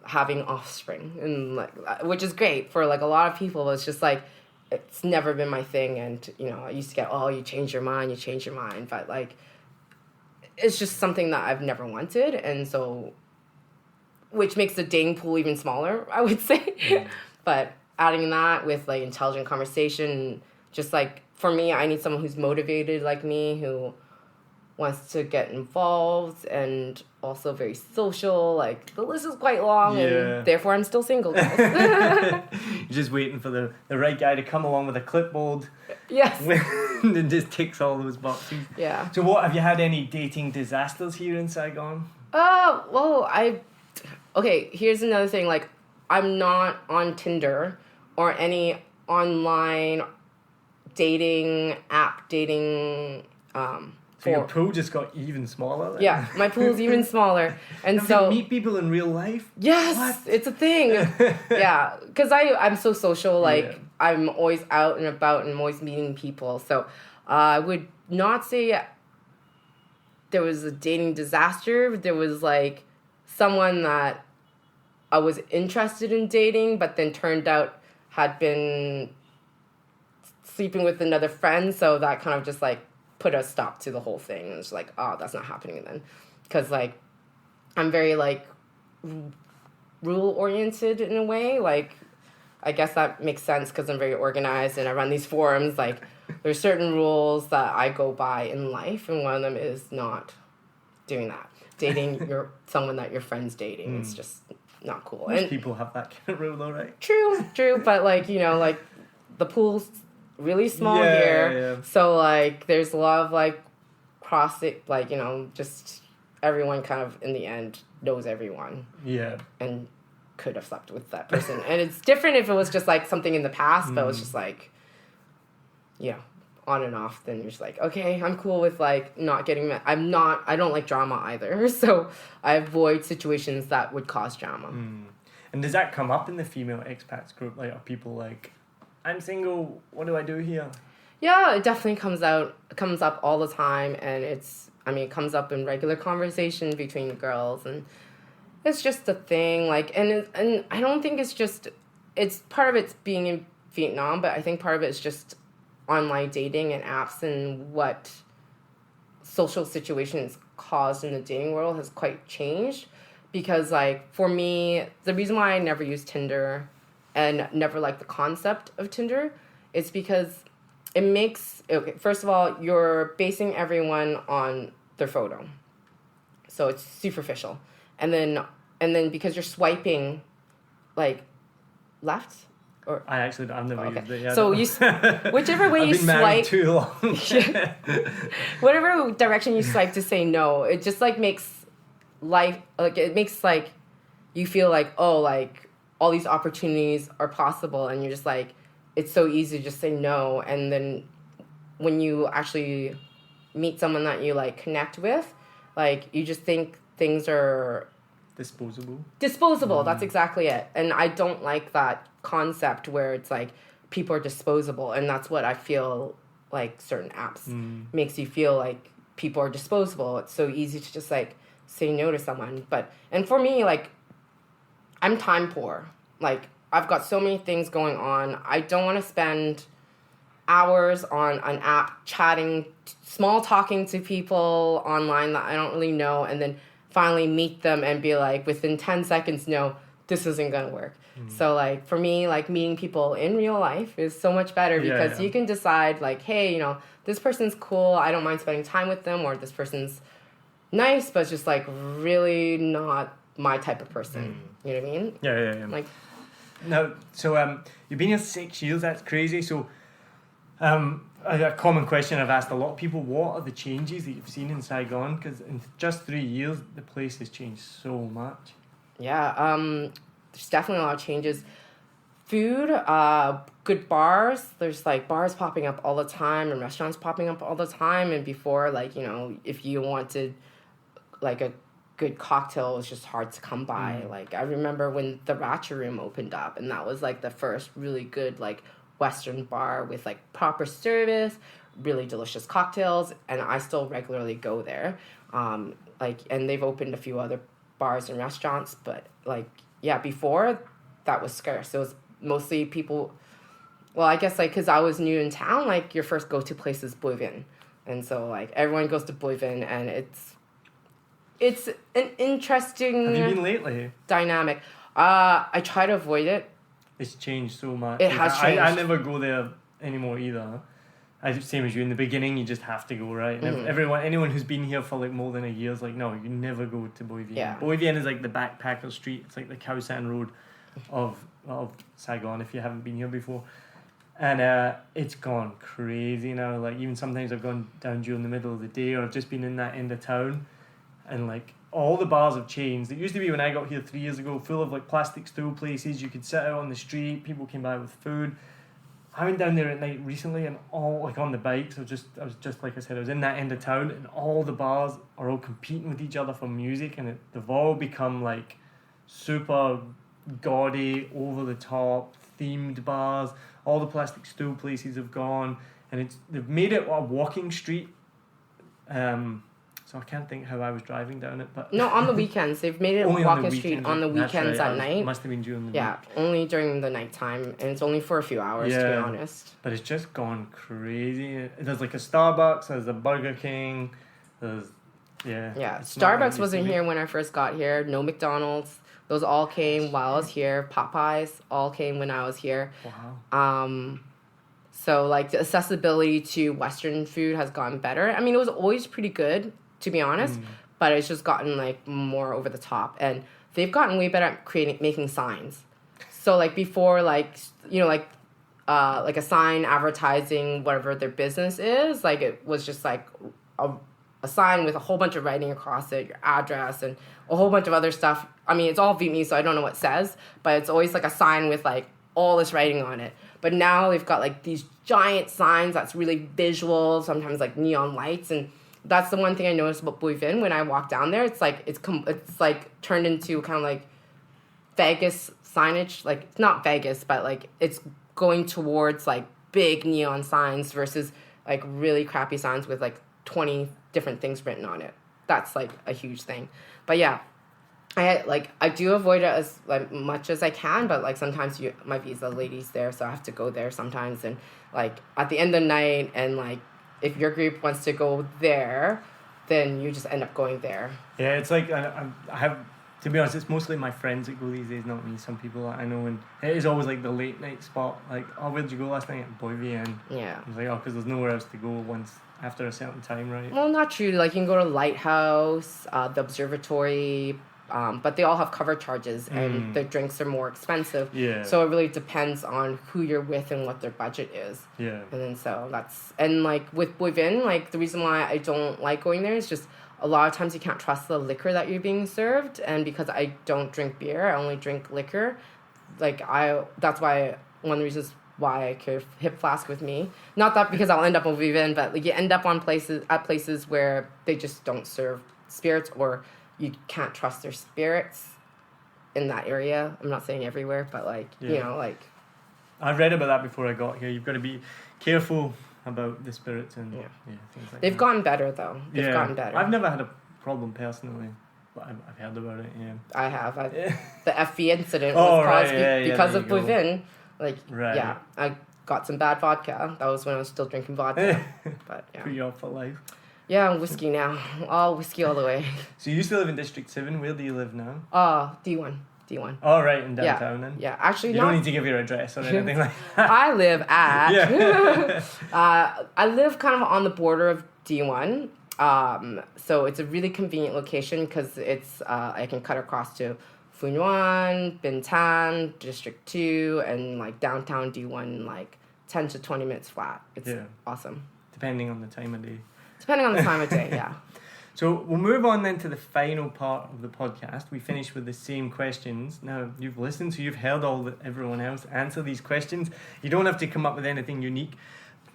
having offspring, and like, which is great for like a lot of people. It's just like, it's never been my thing. And, you know, I used to get, you change your mind. But like, it's just something that I've never wanted. And so, which makes the dating pool even smaller, I would say. Mm. But adding that with like intelligent conversation, just like for me, I need someone who's motivated like me, who wants to get involved and also very social. Like the list is quite long, and therefore I'm still single. You're just waiting for the right guy to come along with a clipboard. Yes. And just ticks all those boxes. Yeah. So what, have you had any dating disasters here in Saigon? Well, okay, here's another thing. Like, I'm not on Tinder or any online dating app So your pool just got even smaller. Then? Yeah, my pool's even smaller, and Have so you meet people in real life. yes, What? it's a thing. Yeah, because I'm so social. Like Yeah. I'm always out and about, and I'm always meeting people. So I would not say there was a dating disaster. There was like someone that I was interested in dating, but then turned out had been sleeping with another friend. So that kind of just like put a stop to the whole thing. And it's like, oh, that's not happening then. Because like I'm very like rule oriented in a way. Like I guess that makes sense because I'm very organized and I run these forums. Like there's certain rules that I go by in life, and one of them is not doing that. Dating someone that your friend's dating. It's just not cool. Most and people have that kind of rule, though, right? True, but like, you know, like the pool's really small here. Yeah. So like there's a lot of like like, you know, just everyone kind of in the end knows everyone. Yeah. And could have slept with that person. And it's different if it was just like something in the past, but it was just like, yeah, on and off. Then you're just like, okay, I'm cool with like not getting I don't like drama either. So I avoid situations that would cause drama. And does that come up in the female expats group? Like, are people like, I'm single, what do I do here? Yeah, it definitely comes up all the time, and it comes up in regular conversation between girls, and it's just a thing, like, and I don't think it's part of it's being in Vietnam, but I think part of it is just online dating and apps and what social situations caused in the dating world has quite changed, because, like, for me, the reason why I never used Tinder and never liked the concept of Tinder is because it makes, okay, first of all, you're basing everyone on their photo. So it's superficial. And then because you're swiping, like, left? Or I've never used it. Yeah, so whichever way you I've been married swipe, too long. whatever direction you swipe to say no, it just, like, makes life, like, it makes, like, you feel like, oh, like, all these opportunities are possible, and you're just like, it's so easy to just say no. And then when you actually meet someone that you like connect with, like, you just think things are disposable. That's exactly it. And I don't like that concept where it's like people are disposable, and that's what I feel like certain apps makes you feel, like people are disposable. It's so easy to just like say no to someone. And for me, like, I'm time poor. Like, I've got so many things going on. I don't want to spend hours on an app chatting, small talking to people online that I don't really know, and then finally meet them and be like, within 10 seconds, no, this isn't going to work. So, like, for me, like, meeting people in real life is so much better because you can decide, like, hey, you know, this person's cool. I don't mind spending time with them, or this person's nice, but it's just, like, really not my type of person. You know what I mean? Yeah. Like, no, so you've been here 6 years. That's crazy. So, a common question I've asked a lot of people: what are the changes that you've seen in Saigon? Because in just 3 years, the place has changed so much. Yeah, there's definitely a lot of changes. Food, good bars. There's, like, bars popping up all the time and restaurants popping up all the time. And before, like, you know, if you wanted, like, a good cocktail, it was just hard to come by. Like, I remember when the Ratcha Room opened up, and that was, like, the first really good, like, Western bar with, like, proper service, really delicious cocktails, and I still regularly go there. Like, and they've opened a few other bars and restaurants, but, like, yeah, before, that was scarce. It was mostly people, well, I guess, like, because I was new in town, like, your first go-to place is Bui Vien. And so, like, everyone goes to Bui Vien, and it's an interesting... Have you been lately? ...dynamic. I try to avoid it. It's changed so much. It has changed. I never go there anymore either. Same as you. In the beginning, you just have to go, right? And anyone who's been here for, like, more than a year is like, no, you never go to Bui Vien. Yeah. Bui Vien is like the backpacker street. It's like the Khao San Road of Saigon, if you haven't been here before. And it's gone crazy now. Like, even sometimes I've gone down during the middle of the day, or I've just been in that end of town, and like all the bars have changed. It used to be when I got here 3 years ago, full of like plastic stool places. You could sit out on the street. People came by with food. I went down there at night recently, and all like on the bikes. I was just like I said, I was in that end of town, and all the bars are all competing with each other for music, and they've all become like super gaudy, over the top, themed bars. All the plastic stool places have gone, and they've made it a walking street. So I can't think how I was driving down it, but no, on the weekends they've made it a only walking street on the That's weekends right. at night. Must have been during the Yeah, week. only during the nighttime, and it's only for a few hours, to be Yeah. honest. But it's just gone crazy. There's like a Starbucks, there's a Burger King, there's Yeah, it's not what it Starbucks used wasn't to be. here when I first got here. No McDonald's. Those all came while I was here. Popeyes all came when I was here. Wow. So like the accessibility to Western food has gotten better. I mean, it was always pretty good, to be honest, but it's just gotten like more over the top, and they've gotten way better at making signs. So like before, like like a sign advertising whatever their business is, like it was just like a sign with a whole bunch of writing across it, your address, and a whole bunch of other stuff. I mean, it's all Vietnamese, so I don't know what it says, but it's always like a sign with like all this writing on it. But now they've got like these giant signs that's really visual, sometimes like neon lights, and that's the one thing I noticed about Bui Vinh when I walk down there. It's like it's like turned into kind of like Vegas signage. Like it's not Vegas, but like it's going towards like big neon signs versus like really crappy signs with like 20 different things written on it. That's like a huge thing. But yeah, I do avoid it as like much as I can, but like sometimes my visa lady's there, so I have to go there sometimes, and like at the end of the night, and like if your group wants to go there, then you just end up going there. Yeah, it's like I have, to be honest, it's mostly my friends that go these days, not me. Some people that I know, and it is always like the late night spot. Like, oh, where'd you go last night? Bui Vinh. Yeah. I was like, oh, because there's nowhere else to go once after a certain time, right? Well, not true. Like you can go to Lighthouse, the observatory, but they all have cover charges, and the drinks are more expensive. Yeah. So it really depends on who you're with and what their budget is. Yeah. And then so and like with Bui Vinh, like the reason why I don't like going there is just a lot of times you can't trust the liquor that you're being served, and because I don't drink beer, I only drink liquor. Like that's why one of the reasons why I carry hip flask with me. Not that because I'll end up on Bui Vinh, but like you end up on places where they just don't serve spirits, or you can't trust their spirits in that area. I'm not saying everywhere, but like like I've read about that before I got here. You've got to be careful about the spirits and things like they've that. gotten better though. They've gotten better. I've never had a problem personally, but I've heard about it. Yeah. I have. The FV incident Oh, was caused right, because there of you Bui go. Vinh. Like, Right. yeah, I got some bad vodka. That was when I was still drinking vodka. But Put yeah, you off for life. I'm whiskey now. All whiskey all the way. So you used to live in District 7. Where do you live now? D1. Oh, right, in downtown then. Yeah, actually, You don't need to give your address or anything like that. I live at. Yeah. I live kind of on the border of D1. So it's a really convenient location because it's I can cut across to Phu Nguyen, Binh Tan, District 2, and like downtown D1 like 10 to 20 minutes flat. It's awesome. Depending on the time of day. Depending on the time of day, yeah. So we'll move on then to the final part of the podcast. We finish with the same questions. Now, you've listened, so you've heard everyone else answer these questions. You don't have to come up with anything unique.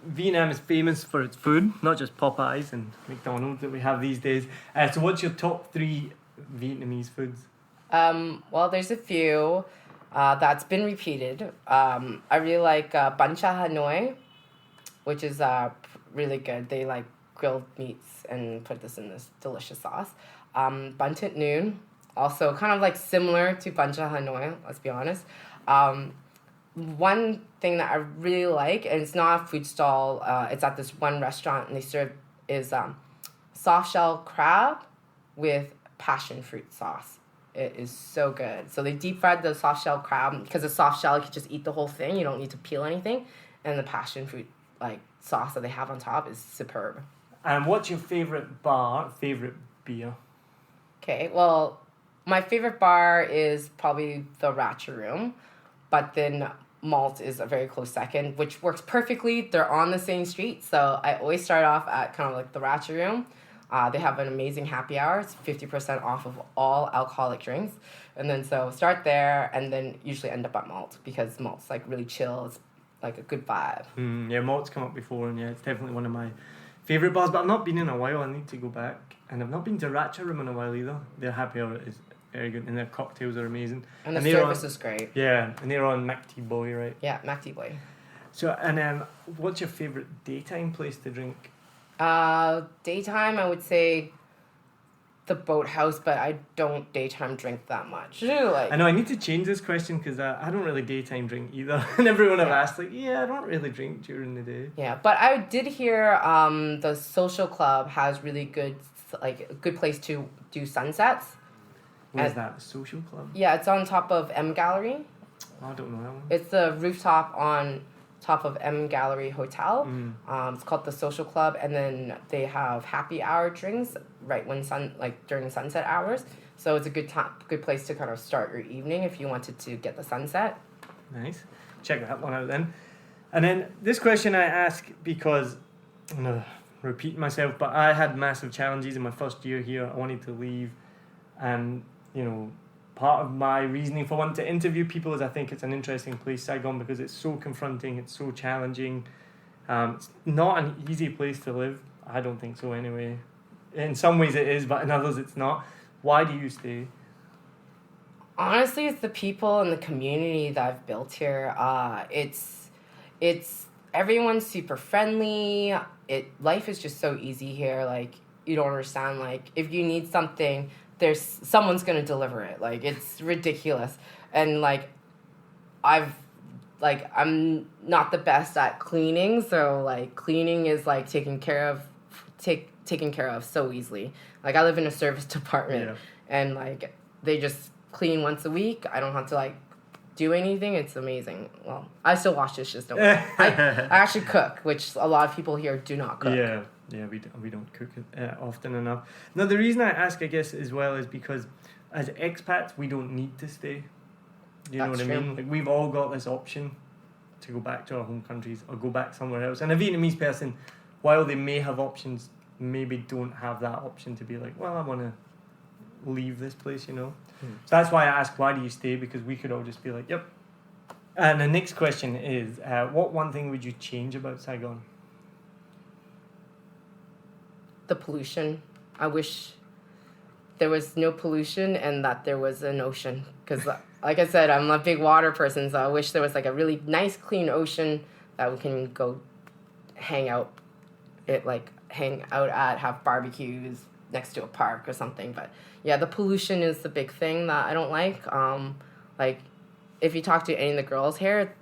Vietnam is famous for its food, not just Popeyes and McDonald's that we have these days. So what's your top 3 Vietnamese foods? Well, there's a few that's been repeated. I really like bánh cha Hanoi, which is really good. They like grilled meats and put this in this delicious sauce. Bánh thịt nướng, also kind of like similar to bánh cha Hanoi, let's be honest. One thing that I really like, and it's not a food stall, it's at this one restaurant, and they serve is soft shell crab with passion fruit sauce. It is so good. So they deep fried the soft shell crab because the soft shell you can just eat the whole thing. You don't need to peel anything, and the passion fruit like sauce that they have on top is superb. And what's your favorite beer? Okay, well, my favorite bar is probably the Ratcha Room, but then malt is a very close second, which works perfectly. They're on the same street, so I always start off at kind of like the Ratcha Room. They have an amazing happy hour. It's 50% off of all alcoholic drinks. And then so start there and then usually end up at Malt because Malt's like really chill. It's like a good vibe. Yeah, Malt's come up before, and yeah, it's definitely one of my favourite bars, but I've not been in a while. I need to go back. And I've not been to Ratcha Room in a while either. Their happy hour is very good, and their cocktails are amazing. And the service is great. Yeah, and they're on Mac Tea Boy, right? Yeah, Mac Tea Boy. So, and what's your favourite daytime place to drink? Daytime, I would say the Boathouse, but I don't daytime drink that much. Like, I know I need to change this question because I don't really daytime drink either. And everyone I've asked, like, I don't really drink during the day. Yeah, but I did hear the Social Club has really good, like, a good place to do sunsets. Where's that? The Social Club? Yeah, it's on top of M Gallery. Oh, I don't know that one. It's the rooftop on top of M Gallery Hotel. It's called the Social Club, and then they have happy hour drinks right when during sunset hours. So it's a good place to kind of start your evening if you wanted to get the sunset. Nice. Check that one out then. And then this question I ask because I'm gonna repeat myself, but I had massive challenges in my first year here. I wanted to leave, and part of my reasoning for wanting to interview people is I think it's an interesting place, Saigon, because it's so confronting, it's so challenging. It's not an easy place to live. I don't think so anyway. In some ways it is, but in others it's not. Why do you stay? Honestly, it's the people and the community that I've built here. It's everyone's super friendly. Life is just so easy here. Like, you don't understand. Like, if you need something, someone's gonna deliver it. Like, it's ridiculous. And I'm not the best at cleaning, so like cleaning is like taken care of so easily. Like, I live in a service department, and like they just clean once a week. I don't have to like do anything. It's amazing. Well, I still wash dishes, don't worry. I actually cook, which a lot of people here do not cook. Yeah, we don't cook often enough. Now, the reason I ask, I guess, as well, is because as expats, we don't need to stay. You know what I mean? Like, we've all got this option to go back to our home countries or go back somewhere else. And a Vietnamese person, while they may have options, maybe don't have that option to be like, well, I want to leave this place, So that's why I ask, why do you stay? Because we could all just be like, yep. And the next question is, what one thing would you change about Saigon? The pollution. I wish there was no pollution and that there was an ocean. Because, like I said, I'm a big water person, so I wish there was like a really nice, clean ocean that we can go hang out at, have barbecues next to a park or something. But yeah, the pollution is the big thing that I don't like. Like, if you talk to any of the girls here,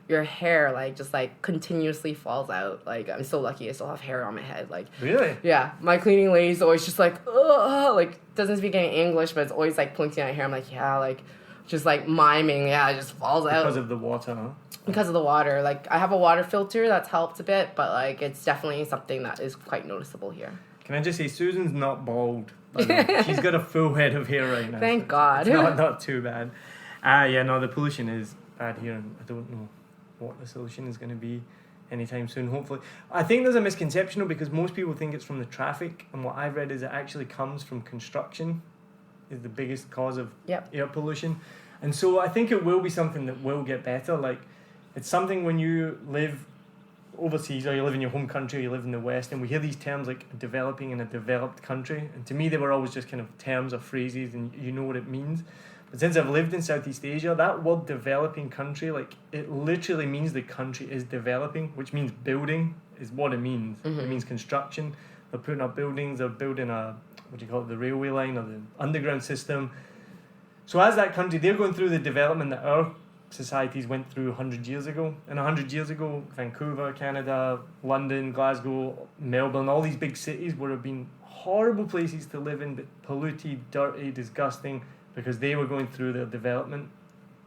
your hair just continuously falls out. Like, I'm so lucky I still have hair on my head. Like, really? Yeah, my cleaning lady's always just like, ugh, like, doesn't speak any English, but it's always like pointing at hair. I'm like, yeah, like, just like miming. Yeah, it just falls out because of the water, huh? Because of the water. Like, I have a water filter that's helped a bit, but like, it's definitely something that is quite noticeable here. Can I just say, Susan's not bald. She's got a full head of hair right now. Thank God. It's not too bad. The pollution is bad here, and I don't know what the solution is going to be anytime soon, hopefully. I think there's a misconception, though, because most people think it's from the traffic, and what I've read is it actually comes from construction is the biggest cause of air pollution. And so I think it will be something that will get better. Like, it's something when you live overseas, or you live in your home country, or you live in the West, and we hear these terms like developing in a developed country, and to me they were always just kind of terms or phrases, and you know what it means. But since I've lived in Southeast Asia, that word developing country, like, it literally means the country is developing, which means building is what it means. Mm-hmm. It means construction. They're putting up buildings, they're building the railway line or the underground system. So as that country, they're going through the development that our societies went through 100 years ago. And 100 years ago, Vancouver, Canada, London, Glasgow, Melbourne, all these big cities would have been horrible places to live in, but polluted, dirty, disgusting, because they were going through their development.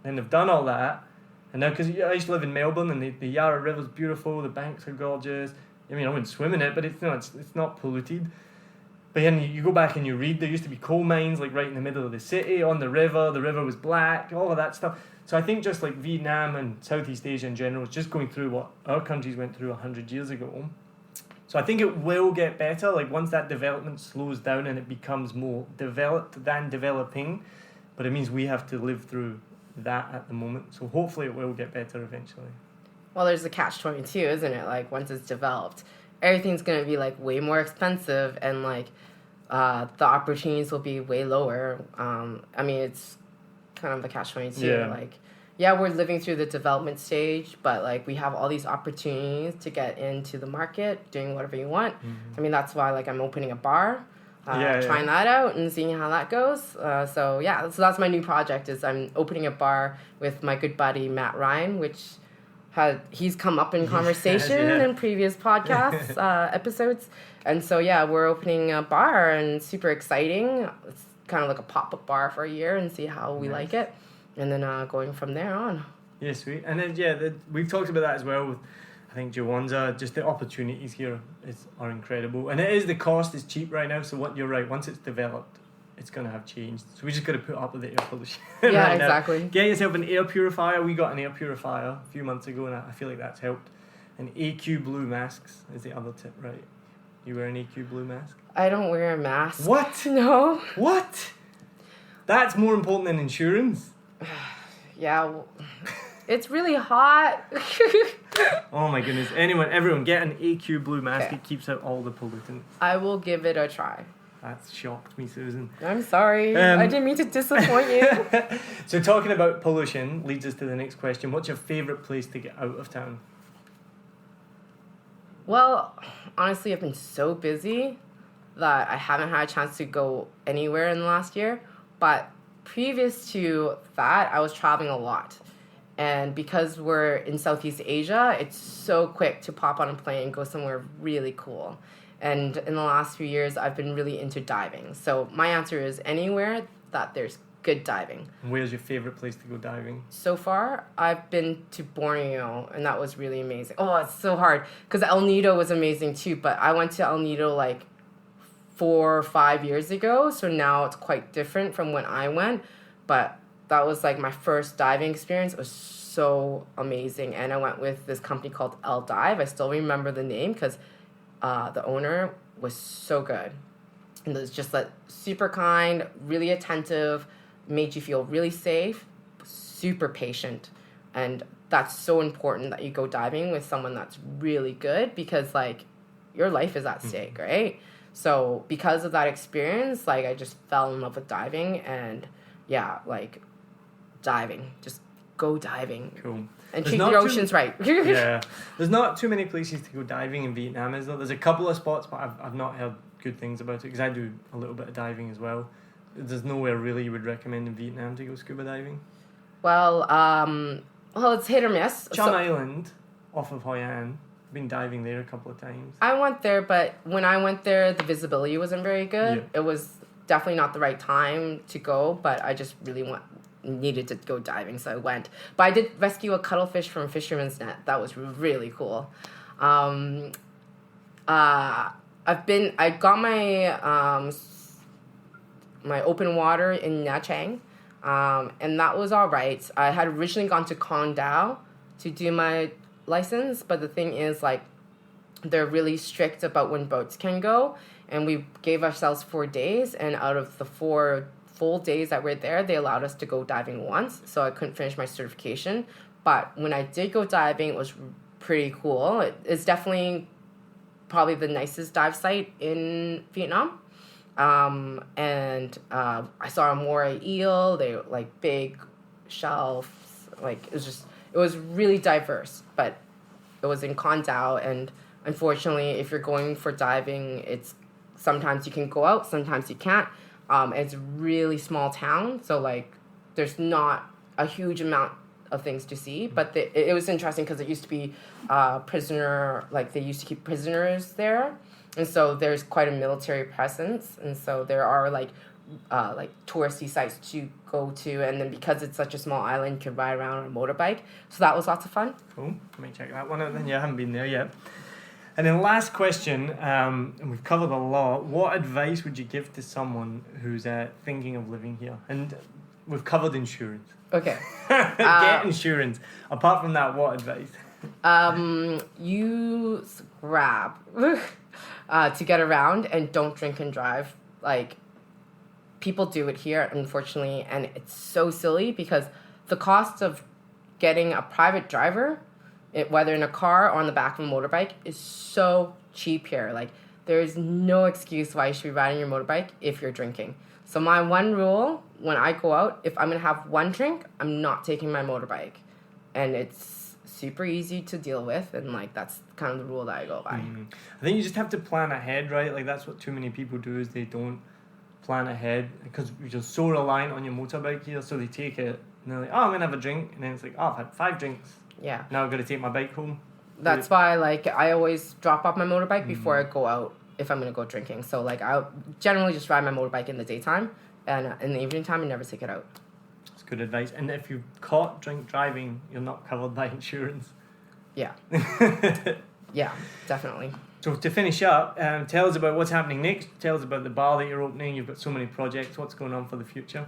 And they've done all that. And now, because I used to live in Melbourne, and the Yarra River's beautiful, the banks are gorgeous. I mean, I wouldn't swim in it, but it's not polluted. But then you go back and you read, there used to be coal mines like right in the middle of the city, on the river was black, all of that stuff. So I think just like Vietnam and Southeast Asia in general is just going through what our countries went through 100 years ago. So I think it will get better. Like once that development slows down and it becomes more developed than developing, but it means we have to live through that at the moment. So hopefully it will get better eventually. Well, there's a catch-22, isn't it? Like once it's developed, everything's gonna be like way more expensive, and like the opportunities will be way lower. I mean, it's kind of a catch-22. Yeah. Like, yeah, we're living through the development stage, but like we have all these opportunities to get into the market, doing whatever you want. I mean, that's why like I'm opening a bar, trying that out and seeing how that goes. So that's my new project. Is I'm opening a bar with my good buddy Matt Ryan, which he's come up in conversation in previous podcasts episodes. And so we're opening a bar and super exciting. It's kind of like a pop-up bar for a year and see how we like it. And then going from there on. Yeah, sweet. And then, we've talked about that as well with, I think, Jawanza. Just the opportunities here are incredible. And the cost is cheap right now. So you're right, once it's developed, it's going to have changed. So we just got to put up with the air pollution. Yeah, exactly. Get yourself an air purifier. We got an air purifier a few months ago, and I feel like that's helped. And AQ Blue masks is the other tip, right? You wear an AQ Blue mask? I don't wear a mask. What? No. What? That's more important than insurance. It's really hot. Oh my goodness. Everyone get an AQ Blue mask. Okay. It keeps out all the pollutants. I will give it a try. That's shocked me, Susan. I'm sorry. I didn't mean to disappoint you. So talking about pollution leads us to the next question. What's your favourite place to get out of town? Well, honestly, I've been so busy that I haven't had a chance to go anywhere in the last year. But previous to that, I was traveling a lot. And because we're in Southeast Asia, it's so quick to pop on a plane and go somewhere really cool. And in the last few years, I've been really into diving. So my answer is anywhere that there's good diving. Where's your favorite place to go diving? So far, I've been to Borneo, and that was really amazing. Oh, it's so hard because El Nido was amazing too. But I went to El Nido like 4 or 5 years ago, so now it's quite different from when I went. But that was like my first diving experience. It was so amazing, and I went with this company called El Dive. I still remember the name because the owner was so good, and it was just like super kind, really attentive, made you feel really safe, super patient. And that's so important that you go diving with someone that's really good, because like your life is at stake, right? So because of that experience, like I just fell in love with diving, and like diving, just go diving. Cool. And treat your oceans right. Yeah. There's not too many places to go diving in Vietnam, is there? There's a couple of spots, but I've not heard good things about it, because I do a little bit of diving as well. There's nowhere really you would recommend in Vietnam to go scuba diving? Well, it's hit or miss. Chum Island, off of Hoi An. I've been diving there a couple of times. I went there, but when I went there, the visibility wasn't very good. Yeah. It was definitely not the right time to go, but I just really needed to go diving, so I went. But I did rescue a cuttlefish from a fisherman's net. That was really cool. I got my my open water in Nha Trang, and that was all right. I had originally gone to Con Dao to do my license, but the thing is, like, they're really strict about when boats can go, and we gave ourselves 4 days, and out of the 4 full days that we're there, they allowed us to go diving once, so I couldn't finish my certification. But when I did go diving, it was pretty cool. It's definitely probably the nicest dive site in Vietnam. And I saw a moray eel. They were like big shells. Like it was really diverse, but it was in Con Dao, and unfortunately, if you're going for diving, it's sometimes you can go out, sometimes you can't. It's a really small town, so like there's not a huge amount of things to see, but it was interesting because it used to be they used to keep prisoners there, and so there's quite a military presence, and so there are like touristy sites to go to, and then because it's such a small island, you can ride around on a motorbike, so that was lots of fun. Cool. Let me check that one out then. Yeah, I haven't been there yet. And then last question, and we've covered a lot. What advice would you give to someone who's thinking of living here? And we've covered insurance. Okay. Get insurance. Apart from that, what advice? You grab to get around, and don't drink and drive. Like, people do it here, unfortunately, and it's so silly because the cost of getting a private driver, whether in a car or on the back of a motorbike, is so cheap here. Like, there's no excuse why you should be riding your motorbike if you're drinking. So my one rule when I go out, if I'm going to have one drink, I'm not taking my motorbike. And it's super easy to deal with, and like that's kind of the rule that I go by. I think you just have to plan ahead, right? Like that's what too many people do, is they don't plan ahead because you're so reliant on your motorbike here. So they take it and they're like, oh, I'm going to have a drink. And then it's like, oh, I've had 5 drinks. Yeah. Now I've got to take my bike home. That's why, like, I always drop off my motorbike before I go out if I'm going to go drinking. So, like, I'll generally just ride my motorbike in the daytime, and in the evening time, I never take it out. That's good advice. And if you're caught drink driving, you're not covered by insurance. Yeah. Yeah, definitely. So to finish up, tell us about what's happening next. Tell us about the bar that you're opening. You've got so many projects. What's going on for the future?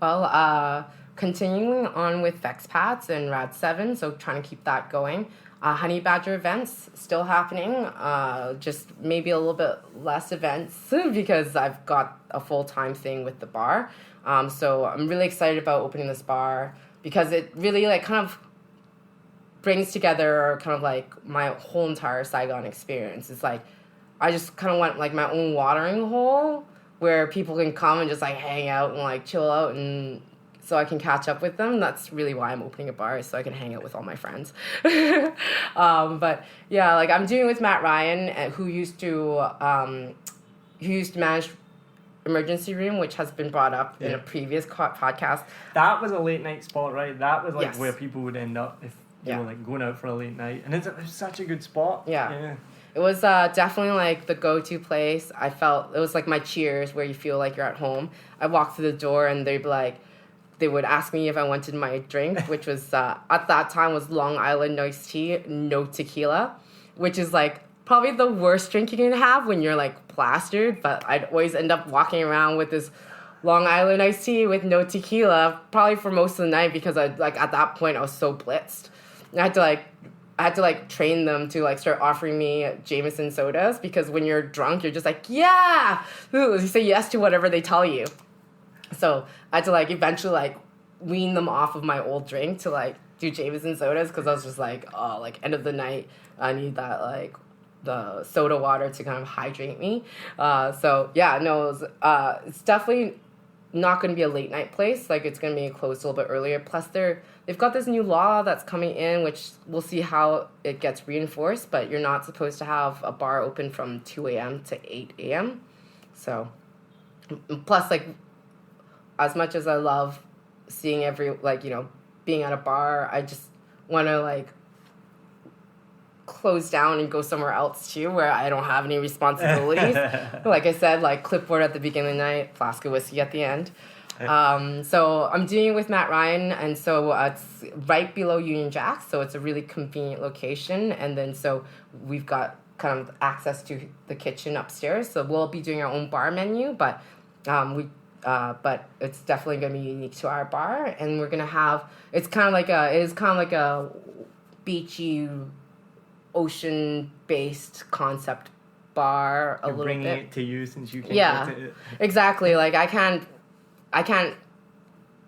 Well, continuing on with Vexpats and Rad7, so trying to keep that going. Honey Badger events still happening, just maybe a little bit less events because I've got a full-time thing with the bar. So I'm really excited about opening this bar because it really like kind of brings together kind of like my whole entire Saigon experience. It's like I just kind of want like my own watering hole where people can come and just like hang out and like chill out, and so I can catch up with them. That's really why I'm opening a bar, is so I can hang out with all my friends. But yeah, like I'm doing with Matt Ryan, who used to manage Emergency Room, which has been brought up in a previous podcast. That was a late night spot, right? That was like Yes. where people would end up if they were like going out for a late night, and it's such a good spot. Yeah. It was definitely like the go-to place. I felt it was like my Cheers, where you feel like you're at home. I walked through the door and they'd be like, they would ask me if I wanted my drink, which was at that time was Long Island iced tea, no tequila, which is like probably the worst drink you can have when you're like plastered. But I'd always end up walking around with this Long Island iced tea with no tequila, probably for most of the night, because I like at that point I was so blitzed. I had to train them to like start offering me Jameson sodas, because when you're drunk, you're just like, yeah, you say yes to whatever they tell you. So I had to like eventually like wean them off of my old drink to like do Jameson sodas, because I was just like, oh, like end of the night, I need that like the soda water to kind of hydrate me. So yeah, no, it's definitely not going to be a late night place. Like it's going to be closed a little bit earlier. Plus they've got this new law that's coming in, which we'll see how it gets reinforced, but you're not supposed to have a bar open from 2 a.m. to 8 a.m. So plus like, as much as I love seeing being at a bar, I just want to like close down and go somewhere else too, where I don't have any responsibilities. Like I said, like clipboard at the beginning of the night, flask of whiskey at the end. So I'm doing it with Matt Ryan, and so it's right below Union Jack, so it's a really convenient location. And then so we've got kind of access to the kitchen upstairs, so we'll be doing our own bar menu, but but it's definitely going to be unique to our bar, and we're going to have, it is kind of like a beachy, ocean-based concept bar. You're bringing it to you since you can't go to it. Exactly. Like I can't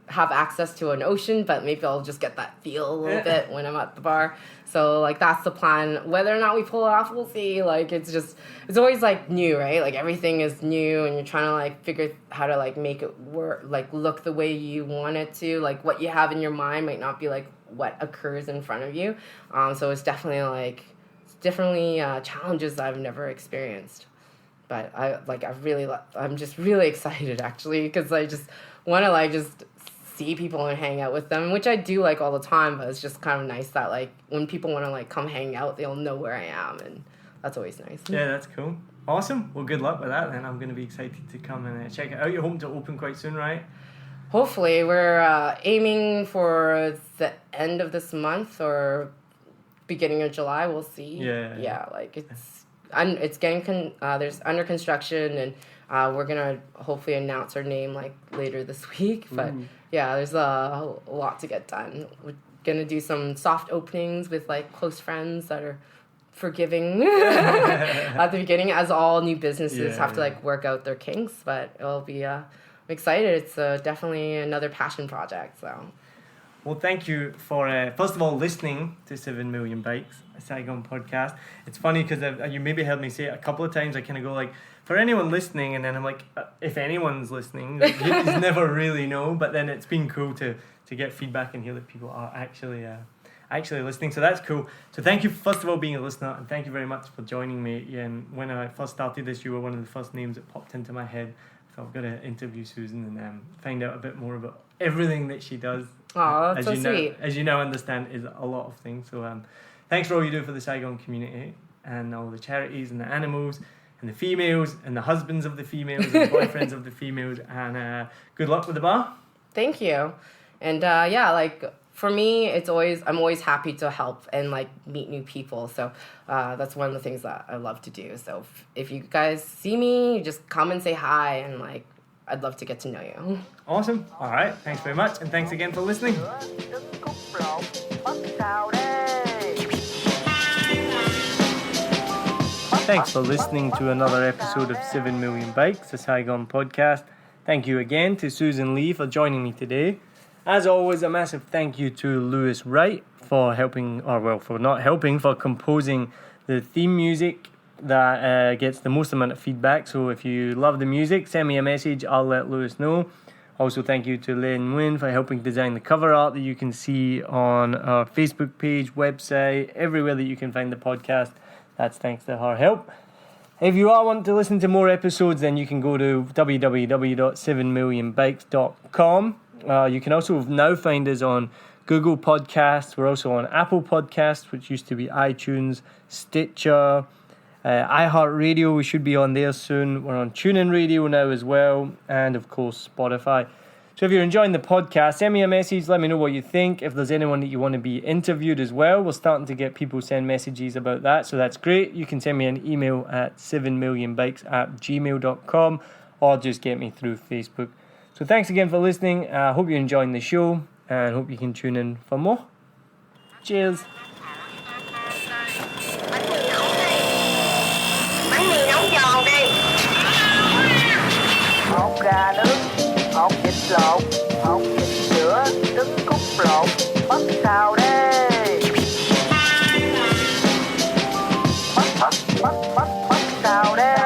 have access to an ocean, but maybe I'll just get that feel a little bit when I'm at the bar. So like that's the plan. Whether or not we pull it off, we'll see. Like it's always like new, right? Like everything is new, and you're trying to like figure how to like make it work, like look the way you want it to. Like what you have in your mind might not be like what occurs in front of you. So it's definitely challenges I've never experienced. But I'm just really excited actually, because I just want to like just see people and hang out with them, which I do like all the time, but it's just kind of nice that like when people want to like come hang out, they'll know where I am, and that's always nice. Yeah, that's cool. Awesome. Well, good luck with that then. I'm going to be excited to come and check it out. You're hoping to open quite soon, right? Hopefully. We're aiming for the end of this month or beginning of July. We'll see. Yeah, like it's getting there's under construction, and we're gonna hopefully announce our name like later this week. But yeah, there's a lot to get done. We're gonna do some soft openings with like close friends that are forgiving at the beginning, as all new businesses have to like work out their kinks. But it'll be I'm excited. It's definitely another passion project. So. Well, thank you for, first of all, listening to 7 Million Bikes, a Saigon podcast. It's funny because you maybe heard me say it a couple of times. I kind of go like, for anyone listening, and then I'm like, if anyone's listening, like, you never really know. But then it's been cool to get feedback and hear that people are actually listening. So that's cool. So thank you, first of all, being a listener, and thank you very much for joining me. And when I first started this, you were one of the first names that popped into my head. So I've got to interview Susan and find out a bit more about everything that she does. Oh, that's so sweet. As you now understand, is a lot of things. So thanks for all you do for the Saigon community and all the charities and the animals and the females and the husbands of the females and the boyfriends of the females. And good luck with the bar. Thank you. And like for me, I'm always happy to help and like meet new people. So that's one of the things that I love to do. So if you guys see me, just come and say hi, and like I'd love to get to know you. Awesome. All right. Thanks very much. And thanks again for listening. Thanks for listening to another episode of 7 Million Bikes, a Saigon podcast. Thank you again to Susan Lee for joining me today. As always, a massive thank you to Lewis Wright for composing the theme music that gets the most amount of feedback. So if you love the music, send me a message. I'll let Lewis know. Also, thank you to Nguyen for helping design the cover art that you can see on our Facebook page, website, everywhere that you can find the podcast. That's thanks to her help. If you are wanting to listen to more episodes, then you can go to www.7millionbikes.com. You can also now find us on Google Podcasts. We're also on Apple Podcasts, which used to be iTunes, Stitcher, iHeartRadio. We should be on there soon. We're on TuneIn Radio now as well, and of course Spotify. So if you're enjoying the podcast, send me a message. Let me know what you think. If there's anyone that you want to be interviewed as well, we're starting to get people send messages about that, so that's great. You can send me an email at 7millionbikes@gmail.com or just get me through Facebook. So thanks again for listening. I hope you're enjoying the show and hope you can tune in for more. Cheers. Hột gà nướng, hột vịt lộn, hột vịt sữa, trứng cút lộn, mắm xào đây. Mắm xào đây.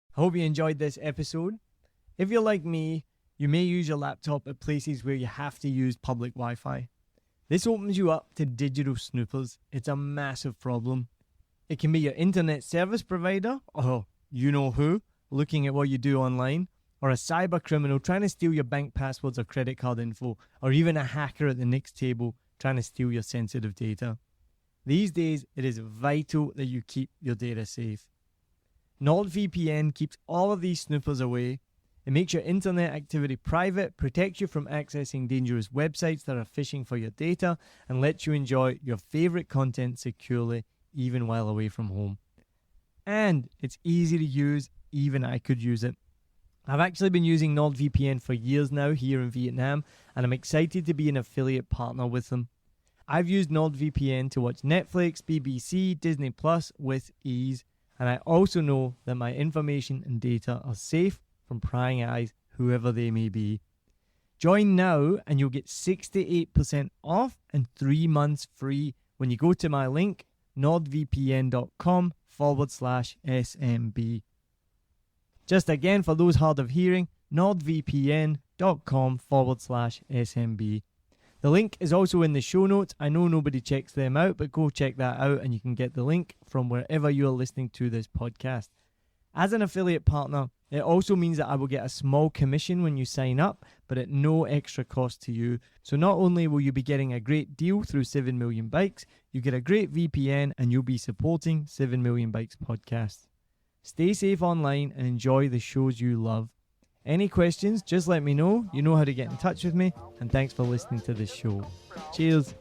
I hope you enjoyed this episode. If you're like me, you may use your laptop at places where you have to use public Wi-Fi. This opens you up to digital snoopers. It's a massive problem. It can be your internet service provider, or you know who, looking at what you do online, or a cyber criminal trying to steal your bank passwords or credit card info, or even a hacker at the next table trying to steal your sensitive data. These days, it is vital that you keep your data safe. NordVPN keeps all of these snoopers away. It makes your internet activity private, protects you from accessing dangerous websites that are phishing for your data, and lets you enjoy your favorite content securely, even while away from home. And it's easy to use, even I could use it. I've actually been using NordVPN for years now here in Vietnam, and I'm excited to be an affiliate partner with them. I've used NordVPN to watch Netflix, BBC, Disney Plus with ease. And I also know that my information and data are safe from prying eyes, whoever they may be. Join now and you'll get 68% off and 3 months free when you go to my link, nordvpn.com/SMB. Just again, for those hard of hearing, nordvpn.com/SMB. The link is also in the show notes. I know nobody checks them out, but go check that out and you can get the link from wherever you're listening to this podcast. As an affiliate partner, it also means that I will get a small commission when you sign up, but at no extra cost to you. So not only will you be getting a great deal through 7 Million Bikes, you get a great VPN and you'll be supporting 7 Million Bikes podcast. Stay safe online and enjoy the shows you love. Any questions, just let me know. You know how to get in touch with me. And thanks for listening to this show. Cheers.